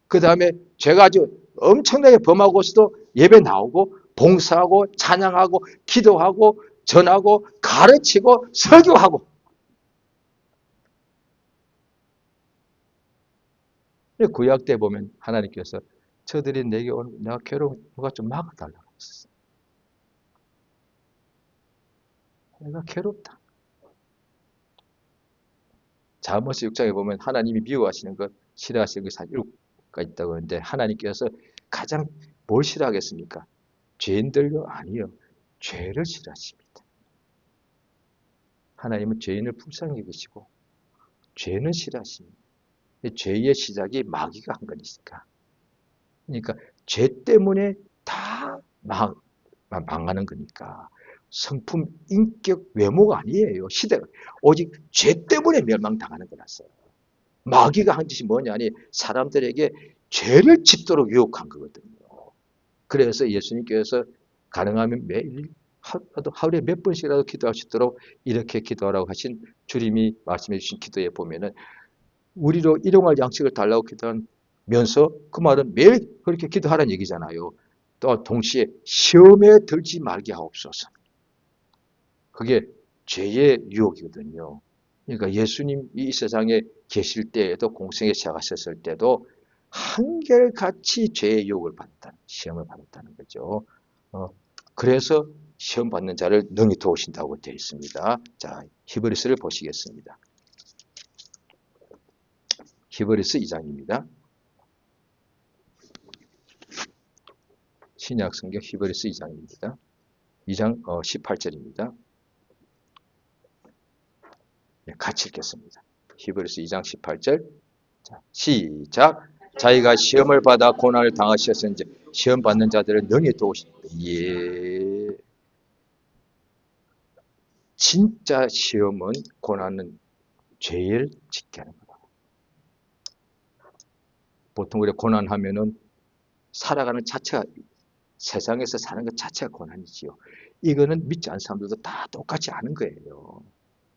그 다음에 죄가 아주 엄청나게 범하고서도 예배 나오고 봉사하고 찬양하고 기도하고 전하고 가르치고 설교하고. 구약 때 보면 하나님께서 저들이 내게 오는 내가 괴로운 누가 좀 막아달라고 했었어요. 내가 괴롭다. 잠언서 6장에 보면 하나님이 미워하시는 것, 싫어하시는 것이 한 7가지 있다고 하는데 하나님께서 가장 뭘 싫어하겠습니까? 죄인들요? 아니요. 죄를 싫어하십니다. 하나님은 죄인을 불쌍히 여기시고 죄는 싫어하십니다. 죄의 시작이 마귀가 한 거니까. 그러니까 죄 때문에 다 망하는 거니까. 성품, 인격, 외모가 아니에요. 시대가. 오직 죄 때문에 멸망당하는 거라서요. 마귀가 한 짓이 뭐냐니 사람들에게 죄를 짓도록 유혹한 거거든요. 그래서 예수님께서 가능하면 매일 하루에 몇 번씩이라도 기도할 수 있도록 이렇게 기도하라고 하신 주님이 말씀해 주신 기도에 보면은 우리로 일용할 양식을 달라고 기도하면서 그 말은 매일 그렇게 기도하라는 얘기잖아요. 또 동시에 시험에 들지 말게 하옵소서. 그게 죄의 유혹이거든요. 그러니까 예수님이 이 세상에 계실 때에도 공생에 시작하셨을 때도 한결같이 죄의 유혹을 받았다는, 시험을 받았다는 거죠. 그래서 시험 받는 자를 능히 도우신다고 되어 있습니다. 자, 히브리서를 보시겠습니다. 히브리서 2장입니다. 신약 성경 히브리서 2장입니다. 2장 18절입니다. 같이 읽겠습니다. 히브리서 2장 18절. 자, 시작. 자기가 시험을 받아 고난을 당하셨은지 시험 받는 자들을 능히 도우신다. 예. 진짜 시험은 고난은 죄를 짓게 하는 거다. 보통 우리가 고난하면은 살아가는 자체가 세상에서 사는 것 자체가 고난이지요. 이거는 믿지 않는 사람들도 다 똑같이 아는 거예요.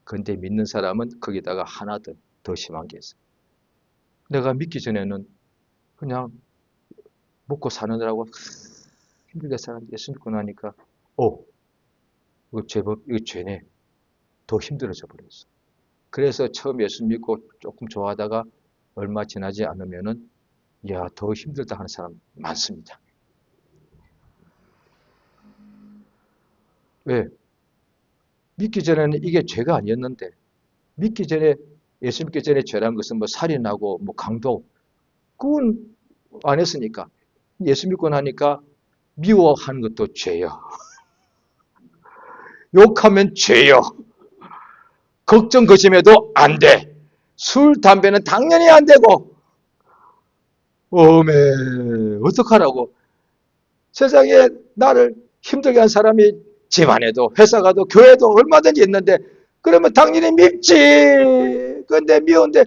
그런데 믿는 사람은 거기다가 하나 더 심한 게 있어요. 내가 믿기 전에는 그냥 먹고 사느라고 힘들게 살았는데 예수 믿고 나니까 이거 제법 이거 죄네. 더 힘들어져 버렸어. 그래서 처음 예수 믿고 조금 좋아하다가 얼마 지나지 않으면은 더 힘들다 하는 사람 많습니다. 왜? 믿기 전에는 이게 죄가 아니었는데 믿기 전에 예수 믿기 전에 죄라는 것은 뭐 살인하고 뭐 강도 그건 안 했으니까 예수 믿고 나니까 미워하는 것도 죄요. 욕하면 죄요. 걱정 거심해도 안 돼. 술, 담배는 당연히 안 되고 어떡하라고. 세상에 나를 힘들게 한 사람이 집안에도 회사 가도 교회도 얼마든지 있는데 그러면 당연히 밉지. 그런데 미운데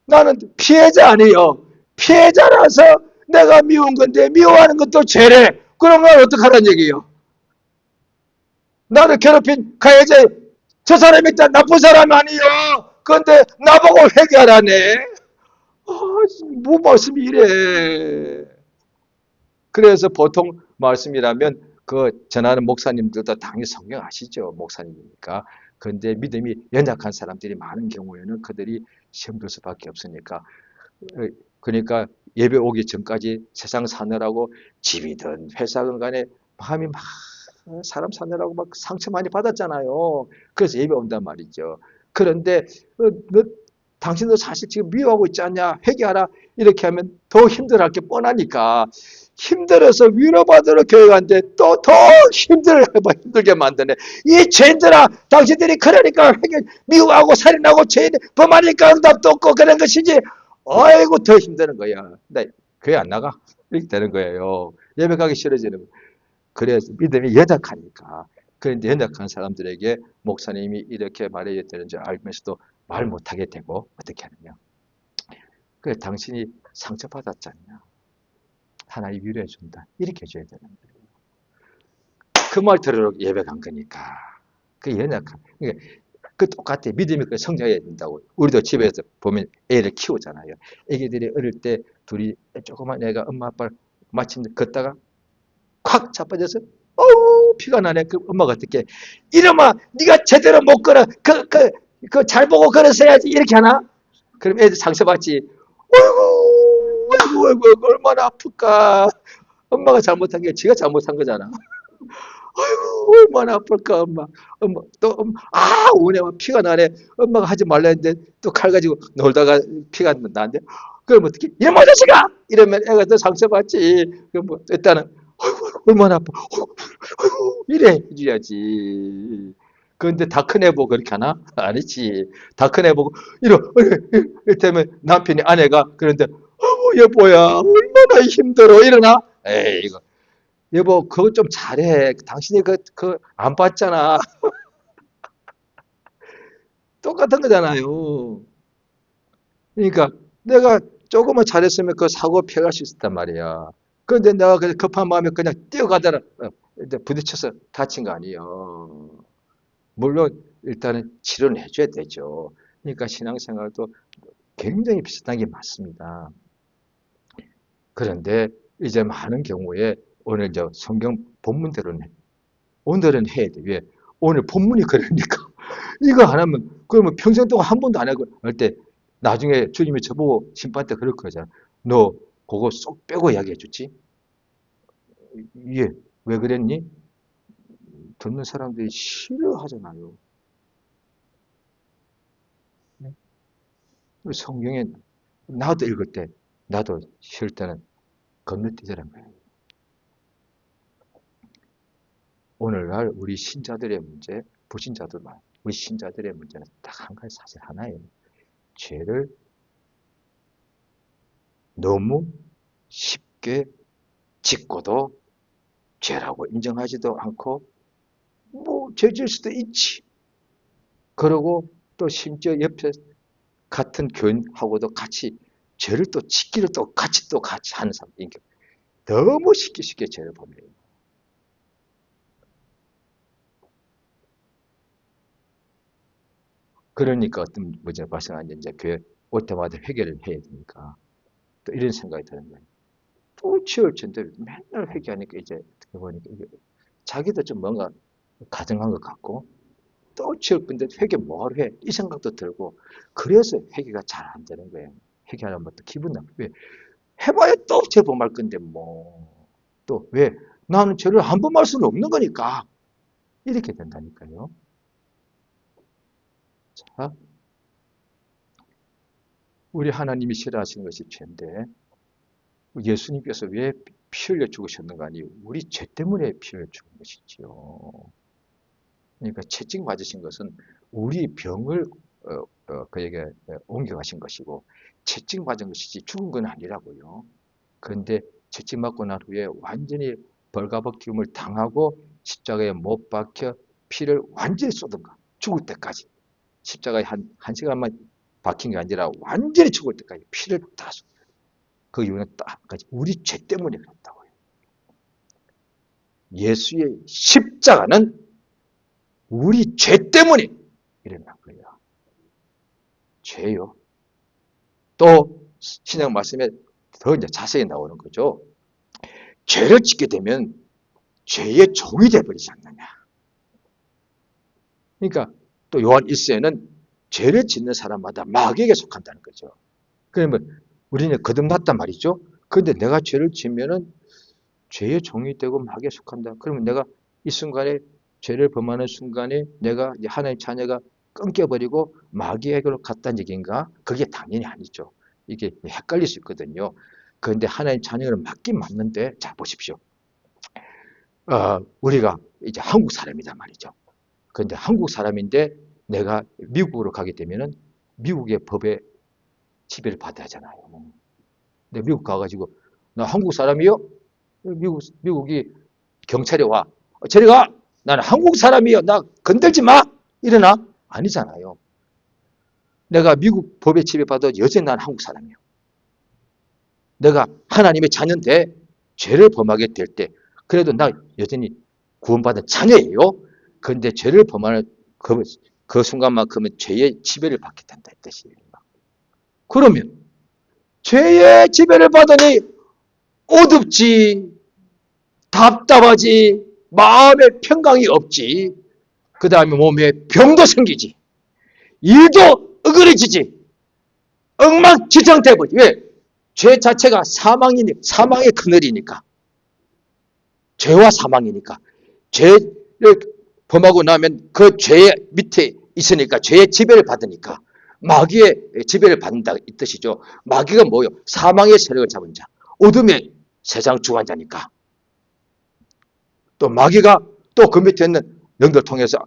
나는 피해자 아니에요. 피해자라서 내가 미운 건데 미워하는 것도 죄래. 그런 걸 어떡하라는 얘기예요. 나를 괴롭힌 가해자 저 사람이 일단 나쁜 사람 아니에요. 그런데 나보고 회개하라네. 뭐 말씀이 이래. 그래서 보통 말씀이라면 그 전하는 목사님들도 당연히 성경 아시죠. 목사님이니까. 그런데 믿음이 연약한 사람들이 많은 경우에는 그들이 시험 들 수밖에 없으니까. 그러니까 예배 오기 전까지 세상 사느라고 집이든 회사든 간에 마음이 막 사람 사느라고 막 상처 많이 받았잖아요. 그래서 예배 온단 말이죠. 그런데 너 당신도 사실 지금 미워하고 있지 않냐? 회개하라. 이렇게 하면 더 힘들어할 게 뻔하니까 힘들어서 위로받으러 교회 갔는데 또 더 힘들게 만드네. 이 죄인들아, 당신들이 그러니까 회개 미워하고 살인하고 죄인 범하니까 응답도 없고 그런 것이지. 아이고 더 힘드는 거야. 나 교회 안 나가? 이렇게 되는 거예요. 예배 가기 싫어지는 거예요. 그래서 믿음이 연약하니까. 그런데 연약한 사람들에게 목사님이 이렇게 말해야 되는 줄 알면서도 말 못하게 되고 어떻게 하느냐. 그래 당신이 상처받았잖냐. 하나님 위로해 준다. 이렇게 해줘야 되는 거예요. 그 말 들으러 예배 간 거니까. 그 연약한. 그러니까 그 똑같아. 믿음이 그 성장해야 된다고. 우리도 집에서 보면 애를 키우잖아요. 애기들이 어릴 때 둘이 조그만 애가 엄마 아빠를 마침 걷다가 콱 자빠져서 어우 피가 나네. 그 엄마가 어떻게 이놈아 네가 제대로 못 걸어 그 잘 보고 걸었어야지 이렇게 하나? 그럼 애들 상처받지. 어이구 얼마나 아플까. 엄마가 잘못한 게 지가 잘못한 거잖아. 아이고 얼마나 아플까 엄마 또 우네만 피가 나네. 엄마가 하지 말라 했는데 또 칼 가지고 놀다가 피가 나는데 그럼 어떻게 이놈아 자식아 이러면 애가 또 상처받지. 그럼 뭐 일단은 아이고 얼마나 아파 아이고 이래 해줘야지. 그런데 다 큰 애 보고 그렇게 하나? 아니지. 다 큰 애 보고 이를테면 남편이 아내가 그런데 여보야 얼마나 힘들어 이러나? 에이 이거 여보, 그거 좀 잘해. 당신이 안 봤잖아. 똑같은 거잖아요. 그러니까 내가 조금만 잘했으면 그 사고 피할 수 있었단 말이야. 그런데 내가 그냥 급한 마음에 그냥 뛰어가다가 이제 부딪혀서 다친 거 아니에요. 물론 일단은 치료는 해줘야 되죠. 그러니까 신앙생활도 굉장히 비슷한 게 맞습니다. 그런데 이제 많은 경우에 오늘 이제 성경 본문대로는 오늘은 해야 돼. 왜? 오늘 본문이 그러니까. 이거 안 하면, 그러면 평생 동안 한 번도 안 하고, 할 때, 나중에 주님이 저보고 심판 때 그럴 거잖아. 너, 그거 쏙 빼고 이야기해 줬지? 예. 왜 그랬니? 듣는 사람들이 싫어하잖아요. 성경에, 나도 읽을 때, 나도 싫을 때는 건너뛰더란 거예요. 오늘날 우리 신자들의 문제, 불신자들만, 우리 신자들의 문제는 딱 한 가지 사실 하나예요. 죄를 너무 쉽게 짓고도 죄라고 인정하지도 않고 뭐 죄질 수도 있지. 그러고 또 심지어 옆에 같은 교인하고도 같이 죄를 또 짓기를 또 같이 하는 사람이 너무 쉽게 죄를 범해요. 그러니까 어떤 문제 발생하는데 이제 교회 올 때마다 회개를 해야 되니까 또 이런 생각이 드는 거예요. 또 치울 텐데 맨날 회개하니까 이제 어떻게 보니까 이게 자기도 좀 뭔가 가정한 것 같고 또 치울 건데 회개 뭐하러 해? 이 생각도 들고 그래서 회개가 잘 안 되는 거예요. 회개하려면 또 기분 나쁘. 왜? 해봐야 또 재범할 건데 뭐. 또 왜? 나는 죄를 한 번 할 수는 없는 거니까. 이렇게 된다니까요. 자, 우리 하나님이 싫어하시는 것이 죄인데 예수님께서 왜 피 흘려 죽으셨는가 하니 우리 죄 때문에 피 흘려 죽은 것이지요. 그러니까 채찍 맞으신 것은 우리 병을 그에게 옮겨가신 것이고 채찍 맞은 것이지 죽은 건 아니라고요. 그런데 채찍 맞고 난 후에 완전히 벌가벗김을 당하고 십자가에 못 박혀 피를 완전히 쏟은가 죽을 때까지 십자가에 한 시간만 박힌 게 아니라 완전히 죽을 때까지 피를 다 쏟. 그 이유는 딱 우리 죄 때문에 그랬다고요. 예수의 십자가는 우리 죄 때문에 일어난 거예요. 죄요. 또 신약 말씀에 더 이제 자세히 나오는 거죠. 죄를 짓게 되면 죄의 종이 되어버리지 않느냐. 그러니까 또 요한 1세에는 죄를 짓는 사람마다 마귀에게 속한다는 거죠. 그러면 우리는 거듭났단 말이죠. 그런데 내가 죄를 지으면은 죄의 종이 되고 마귀에 속한다. 그러면 내가 이 순간에 죄를 범하는 순간에 내가 하나님의 자녀가 끊겨버리고 마귀에게로 갔다는 얘기인가? 그게 당연히 아니죠. 이게 헷갈릴 수 있거든요. 그런데 하나님의 자녀를 맞긴 맞는데, 자, 보십시오. 우리가 이제 한국 사람이단 말이죠. 그런데 한국 사람인데 내가 미국으로 가게 되면은 미국의 법에 지배를 받아야 하잖아요. 근데 미국 가가지고, 나 한국 사람이요? 미국이 경찰이 와. 저리 가! 나는 한국 사람이요. 나 건들지 마! 이러나? 아니잖아요. 내가 미국 법에 지배받아 여전히 난 한국 사람이요. 내가 하나님의 자녀인데 죄를 범하게 될 때, 그래도 나 여전히 구원받은 자녀예요. 그런데 죄를 범하는 그 순간만큼은 죄의 지배를 받게 된다 이 뜻이에요. 그러면 죄의 지배를 받으니 어둡지, 답답하지, 마음에 평강이 없지, 그 다음에 몸에 병도 생기지, 일도 어그러지지, 엉망진창돼버리지. 왜? 죄 자체가 사망의 그늘이니까. 죄와 사망이니까. 죄를 범하고 나면 그 죄 밑에 있으니까 죄의 지배를 받으니까 마귀의 지배를 받는다 이 뜻이죠. 마귀가 뭐요? 사망의 세력을 잡은 자, 어둠의 세상 주관자니까. 또 마귀가 또 그 밑에 있는 영들 통해서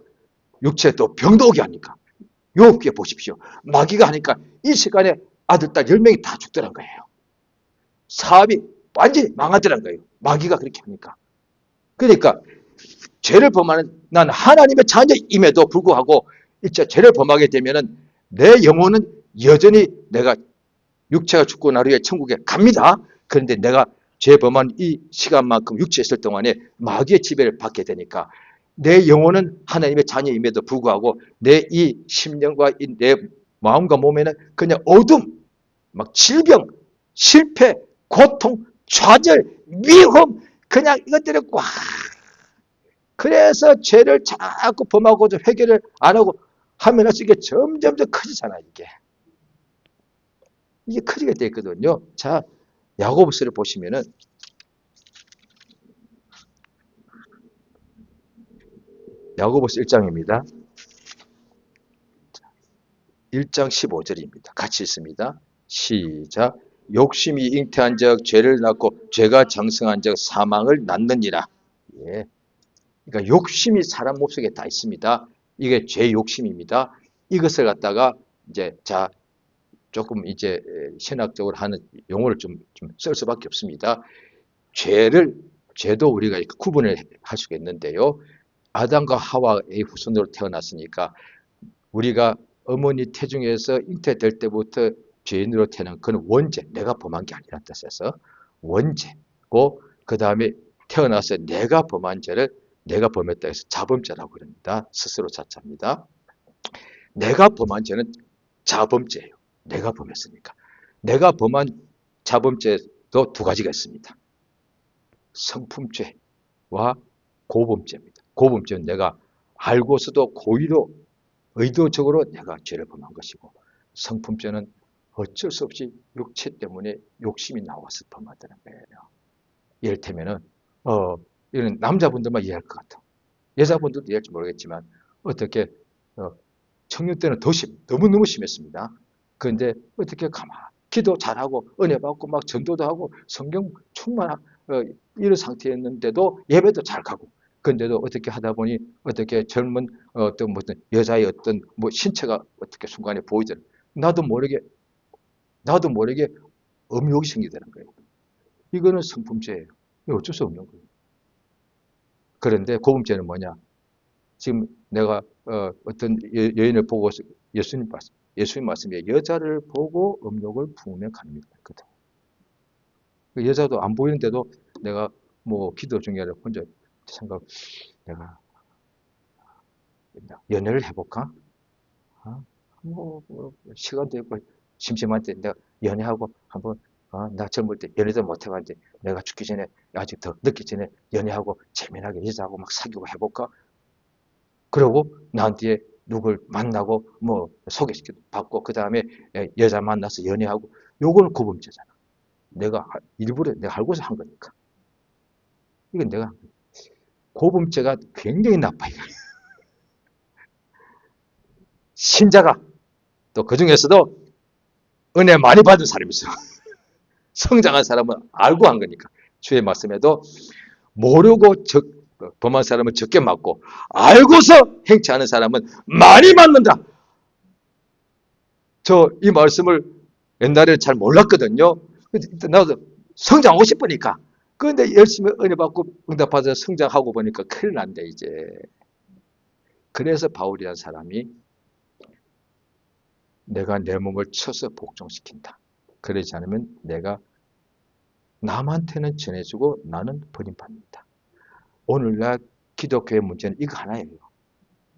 육체에 또 병도 오게 하니까. 욥기에 보십시오. 마귀가 하니까 이 시간에 아들, 딸 10명이 다 죽더란 거예요. 사업이 완전히 망하더란 거예요. 마귀가 그렇게 하니까. 그러니까 죄를 범하는 난 하나님의 자녀임에도 불구하고 일제 죄를 범하게 되면은 내 영혼은 여전히 내가 육체가 죽고 난 후에 천국에 갑니다. 그런데 내가 죄 범한 이 시간만큼 육체에 있을 동안에 마귀의 지배를 받게 되니까 내 영혼은 하나님의 자녀임에도 불구하고 내 이 심령과 내 마음과 몸에는 그냥 어둠, 막 질병, 실패, 고통, 좌절, 미움, 그냥 이것들을 꽉. 그래서 죄를 자꾸 범하고 회개를 안 하고 하면 이게 점점 커지잖아, 이게. 이게 커지게 돼 있거든요. 자, 야고보서를 보시면은 야고보서 1장입니다. 1장 15절입니다. 같이 읽습니다. 시작. 욕심이 잉태한 적 죄를 낳고 죄가 장성한 적 사망을 낳느니라. 예. 그러니까 욕심이 사람 몸속에 다 있습니다. 이게 죄 욕심입니다. 이것을 갖다가 이제 자 조금 이제 신학적으로 하는 용어를 좀 쓸 수밖에 없습니다. 죄도 우리가 구분을 할 수가 있는데요. 아담과 하와의 후손으로 태어났으니까 우리가 어머니 태중에서 잉태될 때부터 죄인으로 태어난 그건 원죄, 내가 범한 게 아니라는 뜻에서 원죄고, 그 다음에 태어나서 내가 범한 죄를 내가 범했다 해서 자범죄라고 그럽니다. 스스로 자처입니다. 내가 범한 죄는 자범죄예요. 내가 범했으니까. 내가 범한 자범죄도 두 가지가 있습니다. 성품죄와 고범죄입니다. 고범죄는 내가 알고서도 고의로 의도적으로 내가 죄를 범한 것이고, 성품죄는 어쩔 수 없이 육체 때문에 욕심이 나와서 범하다는 거예요. 이를테면은 이런 남자분들만 이해할 것 같아. 여자분들도 이해할지 모르겠지만 어떻게 청년 때는 더 너무너무 심했습니다. 그런데 어떻게 기도 잘하고 은혜 받고 막 전도도 하고 성경 충만한 이런 상태였는데도 예배도 잘 가고, 그런데도 어떻게 하다 보니 어떻게 젊은 어떤 무슨 여자의 어떤 뭐 신체가 어떻게 순간에 보이더라. 나도 모르게 음욕이 생기더라는 거예요. 이거는 성품죄예요. 이거 어쩔 수 없는 거예요. 그런데 고범죄는 뭐냐? 지금 내가 어떤 여인을 보고 예수님 말씀에 여자를 보고 음욕을 부으면 가늠이다 했거든. 여자도 안 보이는데도 내가 뭐 기도 중에 혼자 생각, 내가 연애를 해볼까? 시간도 있고 심심할 때 내가 연애하고 한번 나 젊을 때 연애도 못 해봤는데 내가 죽기 전에 아직 더 늦기 전에 연애하고 재미나게 여자하고 막 사귀고 해볼까? 그러고 난 뒤에 누굴 만나고 뭐 소개시켜 받고 그 다음에 여자 만나서 연애하고, 요거는 고범죄잖아. 내가 일부러 내가 알고서 한 거니까. 이건 내가 고범죄가 굉장히 나빠요. 신자가 또 그 중에서도 은혜 많이 받은 사람이 있어. 성장한 사람은 알고 한 거니까. 주의 말씀에도 모르고 범한 사람은 적게 맞고 알고서 행치 않은 사람은 많이 맞는다. 저 이 말씀을 옛날에 잘 몰랐거든요. 나도 성장하고 싶으니까. 그런데 열심히 은혜 받고 응답받아서 성장하고 보니까 큰일 난대 이제. 그래서 바울이라는 사람이 내가 내 몸을 쳐서 복종시킨다. 그러지 않으면 내가 남한테는 전해주고 나는 버림받는다. 오늘날 기독교의 문제는 이거 하나예요.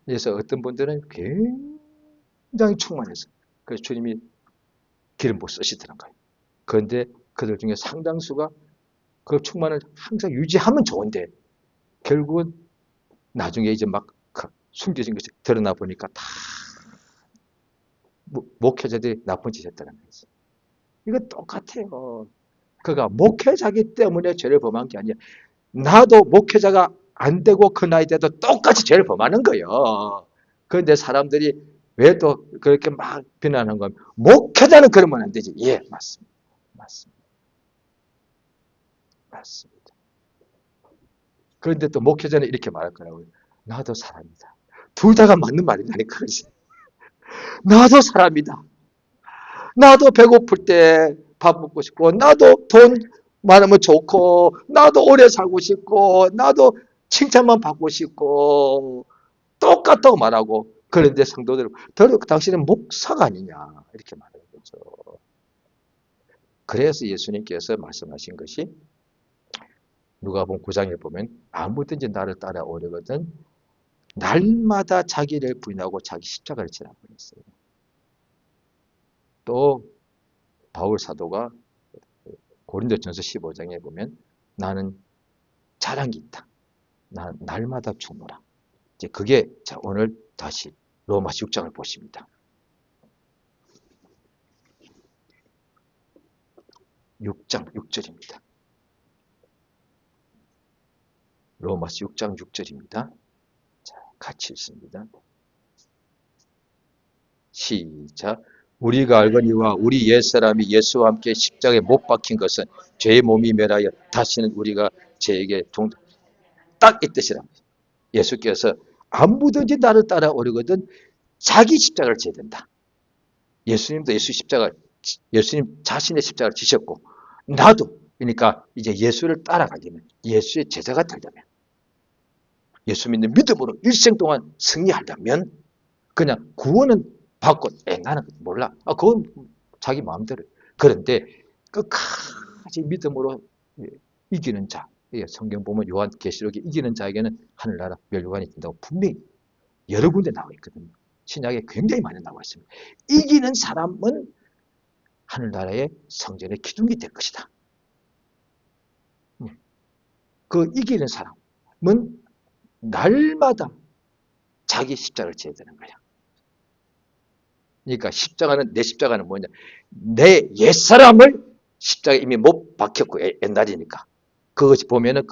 그래서 어떤 분들은 굉장히 충만해서 그래서 주님이 기름 부어 쓰시더란 거예요. 그런데 그들 중에 상당수가 그 충만을 항상 유지하면 좋은데 결국은 나중에 이제 막 숨겨진 것이 드러나 보니까 다 목회자들이 나쁜 짓 했다는 거지. 이거 똑같아요. 그가 목회자기 때문에 죄를 범한 게 아니야. 나도 목회자가 안 되고 그 나이 때도 똑같이 죄를 범하는 거예요. 그런데 사람들이 왜 또 그렇게 막 비난하는 거면 목회자는 그러면 안 되지. 예, 맞습니다. 맞습니다. 맞습니다. 그런데 또 목회자는 이렇게 말할 거라고요. 나도 사람이다. 둘 다가 맞는 말이라니까. 나도 사람이다. 나도 배고플 때 밥 먹고 싶고, 나도 돈 많으면 좋고, 나도 오래 살고 싶고, 나도 칭찬만 받고 싶고, 똑같다고 말하고, 그런데 성도들, 당신은 목사가 아니냐, 이렇게 말하는 거죠. 그래서 예수님께서 말씀하신 것이, 누가복음 9장에 보면, 아무든지 나를 따라오려거든, 날마다 자기를 부인하고 자기 십자가를 지라고 했어요. 또 바울 사도가 고린도전서 15장에 보면 나는 자랑이 있다. 나 날마다 죽노라. 이제 그게 자 오늘 다시 로마서 6장을 보십니다. 6장 6절입니다. 로마서 6장 6절입니다. 자, 같이 읽습니다. 시작. 우리가 알거니와 우리 옛사람이 예수와 함께 십자가에 못 박힌 것은 죄의 몸이 멸하여 다시는 우리가 죄에게 딱 이 뜻이랍니다. 예수께서 아무든지 나를 따라오려거든 자기 십자가를 져야 된다. 예수님도 예수님 자신의 십자가를 지셨고 나도 그러니까 이제 예수를 따라가려면 예수의 제자가 되려면 예수 믿는 믿음으로 일생 동안 승리하려면 그냥 구원은 받고 나는 몰라. 그건 자기 마음대로. 그런데 끝까지 믿음으로 이기는 자. 성경 보면 요한계시록에 이기는 자에게는 하늘나라 멸류관이 된다고 분명히 여러 군데 나와 있거든요. 신약에 굉장히 많이 나와 있습니다. 이기는 사람은 하늘나라의 성전의 기둥이 될 것이다. 그 이기는 사람은 날마다 자기 십자가를 져야 되는 거야. 그러니까 내 십자가는 뭐냐? 내 옛사람을 십자가에 이미 못 박혔고 옛날이니까. 그것이 보면은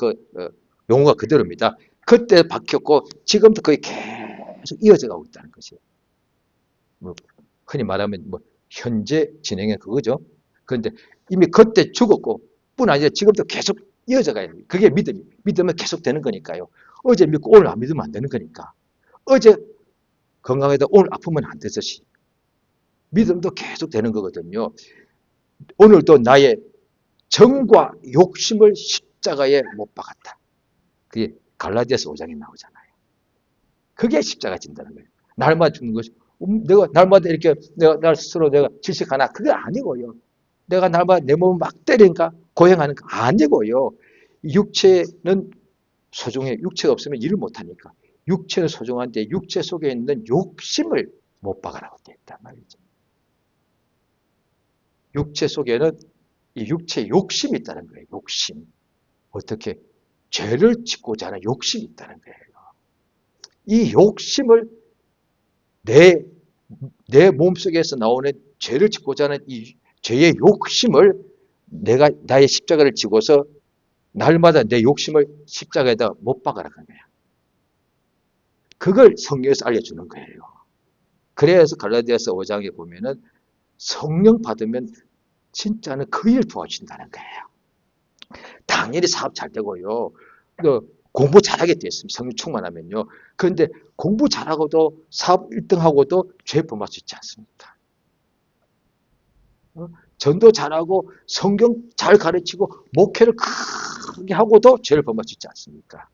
용어가 그대로입니다. 그때 박혔고 지금도 거의 계속 이어져 가고 있다는 것이에요. 흔히 말하면 현재 진행의 그거죠. 그런데 이미 그때 죽었고 뿐 아니라 지금도 계속 이어져 가요. 그게 믿으면 계속 되는 거니까요. 어제 믿고 오늘 안 믿으면 안 되는 거니까. 어제 건강해도 오늘 아프면 안 되듯이 믿음도 계속 되는 거거든요. 오늘도 나의 정과 욕심을 십자가에 못 박았다. 그게 갈라디아서 5장에 나오잖아요. 그게 십자가 진다는 거예요. 날마다 죽는 것이 내가 날마다 이렇게 날 스스로 내가 질식하나 그게 아니고요. 내가 날마다 내 몸을 막 때리니까 고행하는 거 아니고요. 육체는 소중해. 육체가 없으면 일을 못하니까. 육체는 소중한데 육체 속에 있는 욕심을 못 박아라고 되어 있단 말이죠. 육체 속에는 이 육체의 욕심이 있다는 거예요. 욕심. 어떻게 죄를 짓고자 하는 욕심이 있다는 거예요. 이 욕심을 내 몸속에서 나오는 죄를 짓고자 하는 이 죄의 욕심을 내가 나의 십자가를 지고서 날마다 내 욕심을 십자가에다 못 박아라는 거예요. 그걸 성경에서 알려주는 거예요. 그래서 갈라디아서 5장에 보면은 성령 받으면 진짜는 그 일 도와준다는 거예요. 당연히 사업 잘 되고요. 공부 잘하게 되어 있습니다. 성령 충만하면요. 그런데 공부 잘하고도 사업 1등하고도 죄 범할 수 있지 않습니까? 전도 잘하고 성경 잘 가르치고 목회를 크게 하고도 죄를 범할 수 있지 않습니까?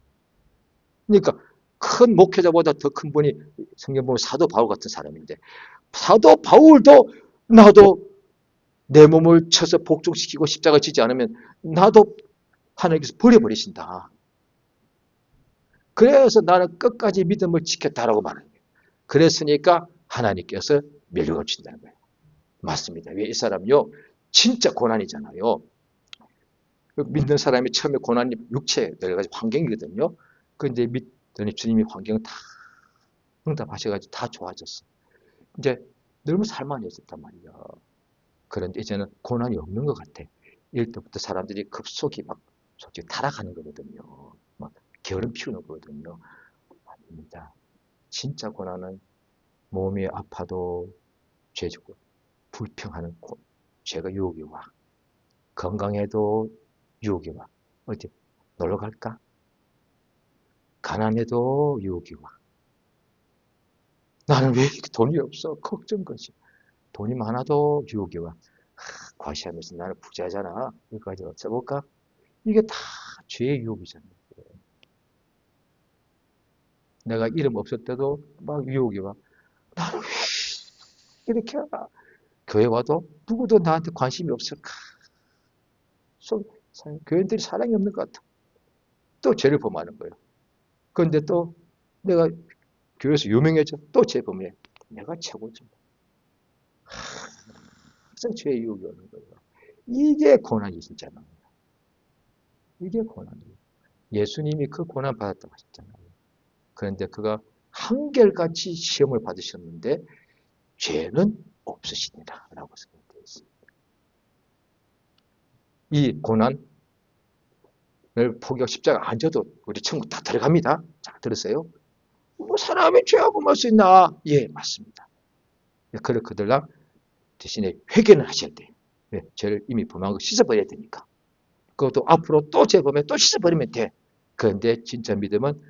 그러니까 큰 목회자보다 더 큰 분이 성경 보면 사도 바울 같은 사람인데 사도 바울도 나도 내 몸을 쳐서 복종시키고 십자가 지지 않으면 나도 하나님께서 버려버리신다. 그래서 나는 끝까지 믿음을 지켰다라고 말합니다. 그랬으니까 하나님께서 멸류관 주신다는 거예요. 맞습니다. 왜 이 사람요? 진짜 고난이잖아요. 믿는 사람이 처음에 고난이 육체 여러 가지 환경이거든요. 그런데 믿더니 주님이 환경을 다 응답하셔가지고 다 좋아졌어. 이제 너무 살만해졌단 말이야. 그런데 이제는 고난이 없는 것 같아. 이럴 때부터 사람들이 급속히 막 솔직히 타락하는 거거든요. 막 게으름 피우는 거거든요. 아닙니다. 진짜 고난은 몸이 아파도 죄지고 불평하는 죄가 유혹이 와. 건강해도 유혹이 와. 어디 놀러 갈까? 가난해도 유혹이 와. 나는 왜 이렇게 돈이 없어? 걱정 거지. 돈이 많아도 유혹이 와. 과시하면서 나는 부자잖아. 여기까지 어쩌볼까? 이게 다 죄의 유혹이잖아요. 내가 이름 없을 때도 막 유혹이 와. 나는 왜 이렇게 와? 교회 와도 누구도 나한테 관심이 없을까? 교인들이 사랑이 없는 것 같아. 또 죄를 범하는 거예요. 그런데 또 내가 교회에서 유명해져. 또 죄 범해. 내가 최고죠. 항상 죄의 유혹이 오는 거예요. 이게 고난이 진짜는. 이게 고난이에요. 예수님이 그 고난 받았다고 하셨잖아요. 그런데 그가 한결같이 시험을 받으셨는데 죄는 없으시니라 라고 되어 있습니다. 이 고난을 포기하고 십자가 안 져도 우리 천국 다 들어갑니다. 자, 들으세요? 뭐 사람이 죄하고 말 수 있나? 예, 맞습니다. 그들랑 대신에 회개는 하셔야 돼요. 왜? 죄를 이미 범한 거 씻어버려야 되니까. 그것도 앞으로 또 죄범에 또 씻어버리면 돼. 그런데 진짜 믿음은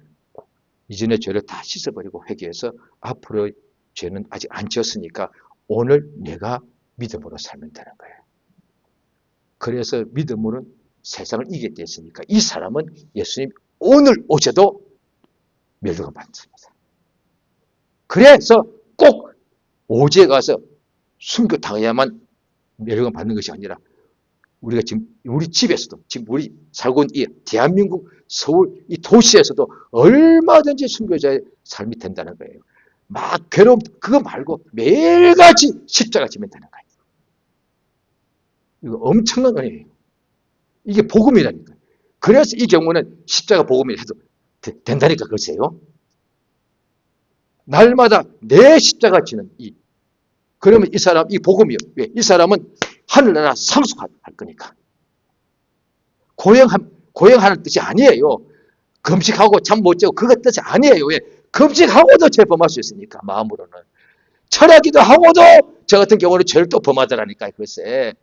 이전의 죄를 다 씻어버리고 회개해서 앞으로 죄는 아직 안 지었으니까 오늘 내가 믿음으로 살면 되는 거예요. 그래서 믿음으로는 세상을 이기게 됐으니까 이 사람은 예수님 오늘 오셔도 멸류관 받습니다. 그래서 꼭 오지에 가서 순교 당해야만 멸류관 받는 것이 아니라 우리가 지금 우리 집에서도 지금 우리 살고 있는 이 대한민국 서울 이 도시에서도 얼마든지 순교자의 삶이 된다는 거예요. 막 괴로움 그거 말고 매일같이 십자가 지면 되는 거예요. 이거 엄청난 은혜예요. 이게 복음이라니까요. 그래서 이 경우는 십자가 복음이 해도 된다니까 글쎄요. 날마다 내 십자가 지는 그러면 이 사람 이 복음이요. 왜? 이 사람은 하늘나라 상속할 거니까. 고행하는 뜻이 아니에요. 금식하고 잠 못 자고 그것 뜻이 아니에요. 왜? 금식하고도 죄 범할 수 있으니까 마음으로는. 철야기도 하고도 저 같은 경우는 죄를 또 범하더라니까요. 글쎄.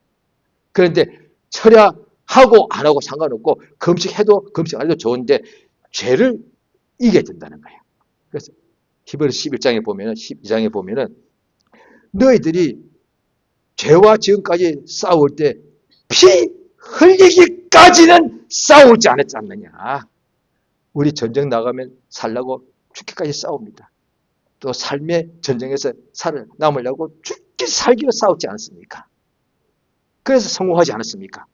그런데 철야하고 안 하고 상관없고 금식해도 금식 안 해도 좋은데 죄를 이겨야 된다는 거예요. 그래서 히브리서 11장에 보면은 12장에 보면은 너희들이 죄와 지금까지 싸울 때 피 흘리기까지는 싸우지 않았지 않느냐. 우리 전쟁 나가면 살라고 죽기까지 싸웁니다. 또 삶의 전쟁에서 살아남으려고 죽기 살기로 싸우지 않았습니까? 그래서 성공하지 않았습니까?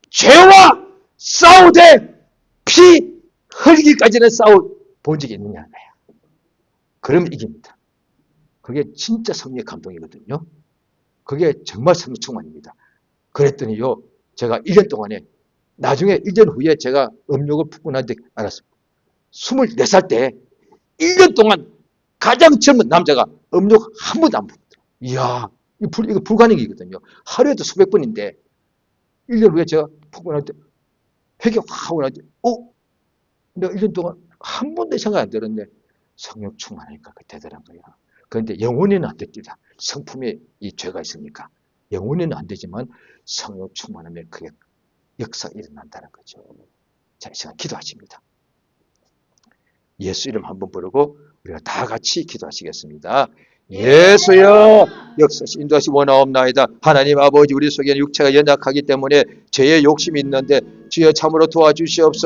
죄와 싸우되 피 흘리기까지는 본 적이 있느냐. 그러면 이깁니다. 그게 진짜 성령의 감동이거든요. 그게 정말 성령 충만입니다. 그랬더니요, 제가 1년 동안에, 나중에 1년 후에 제가 음욕을 품고 난 데 알았습니다. 24살 때 1년 동안 가장 젊은 남자가 음욕 한 번도 안 품더라고요. 이야, 이거 불가능이거든요. 하루에도 수백 번인데, 1년 후에 제가 품고 난 때, 회개 확 하고 나지, 내가 1년 동안 한 번도 생각 안 들었는데, 성령 충만하니까 그 되더란 거야. 그런데 영원히는 안 됩니다. 성품에 이 죄가 있으니까. 영원히는 안 되지만 성령 충만하면 그게 역사가 일어난다는 거죠. 자, 이 시간 기도하십니다. 예수 이름 한번 부르고 우리가 다 같이 기도하시겠습니다. 예수여 역사시 인도하시 원하옵나이다. 하나님 아버지 우리 속에는 육체가 연약하기 때문에 죄의 욕심이 있는데 주여 참으로 도와주시옵소서.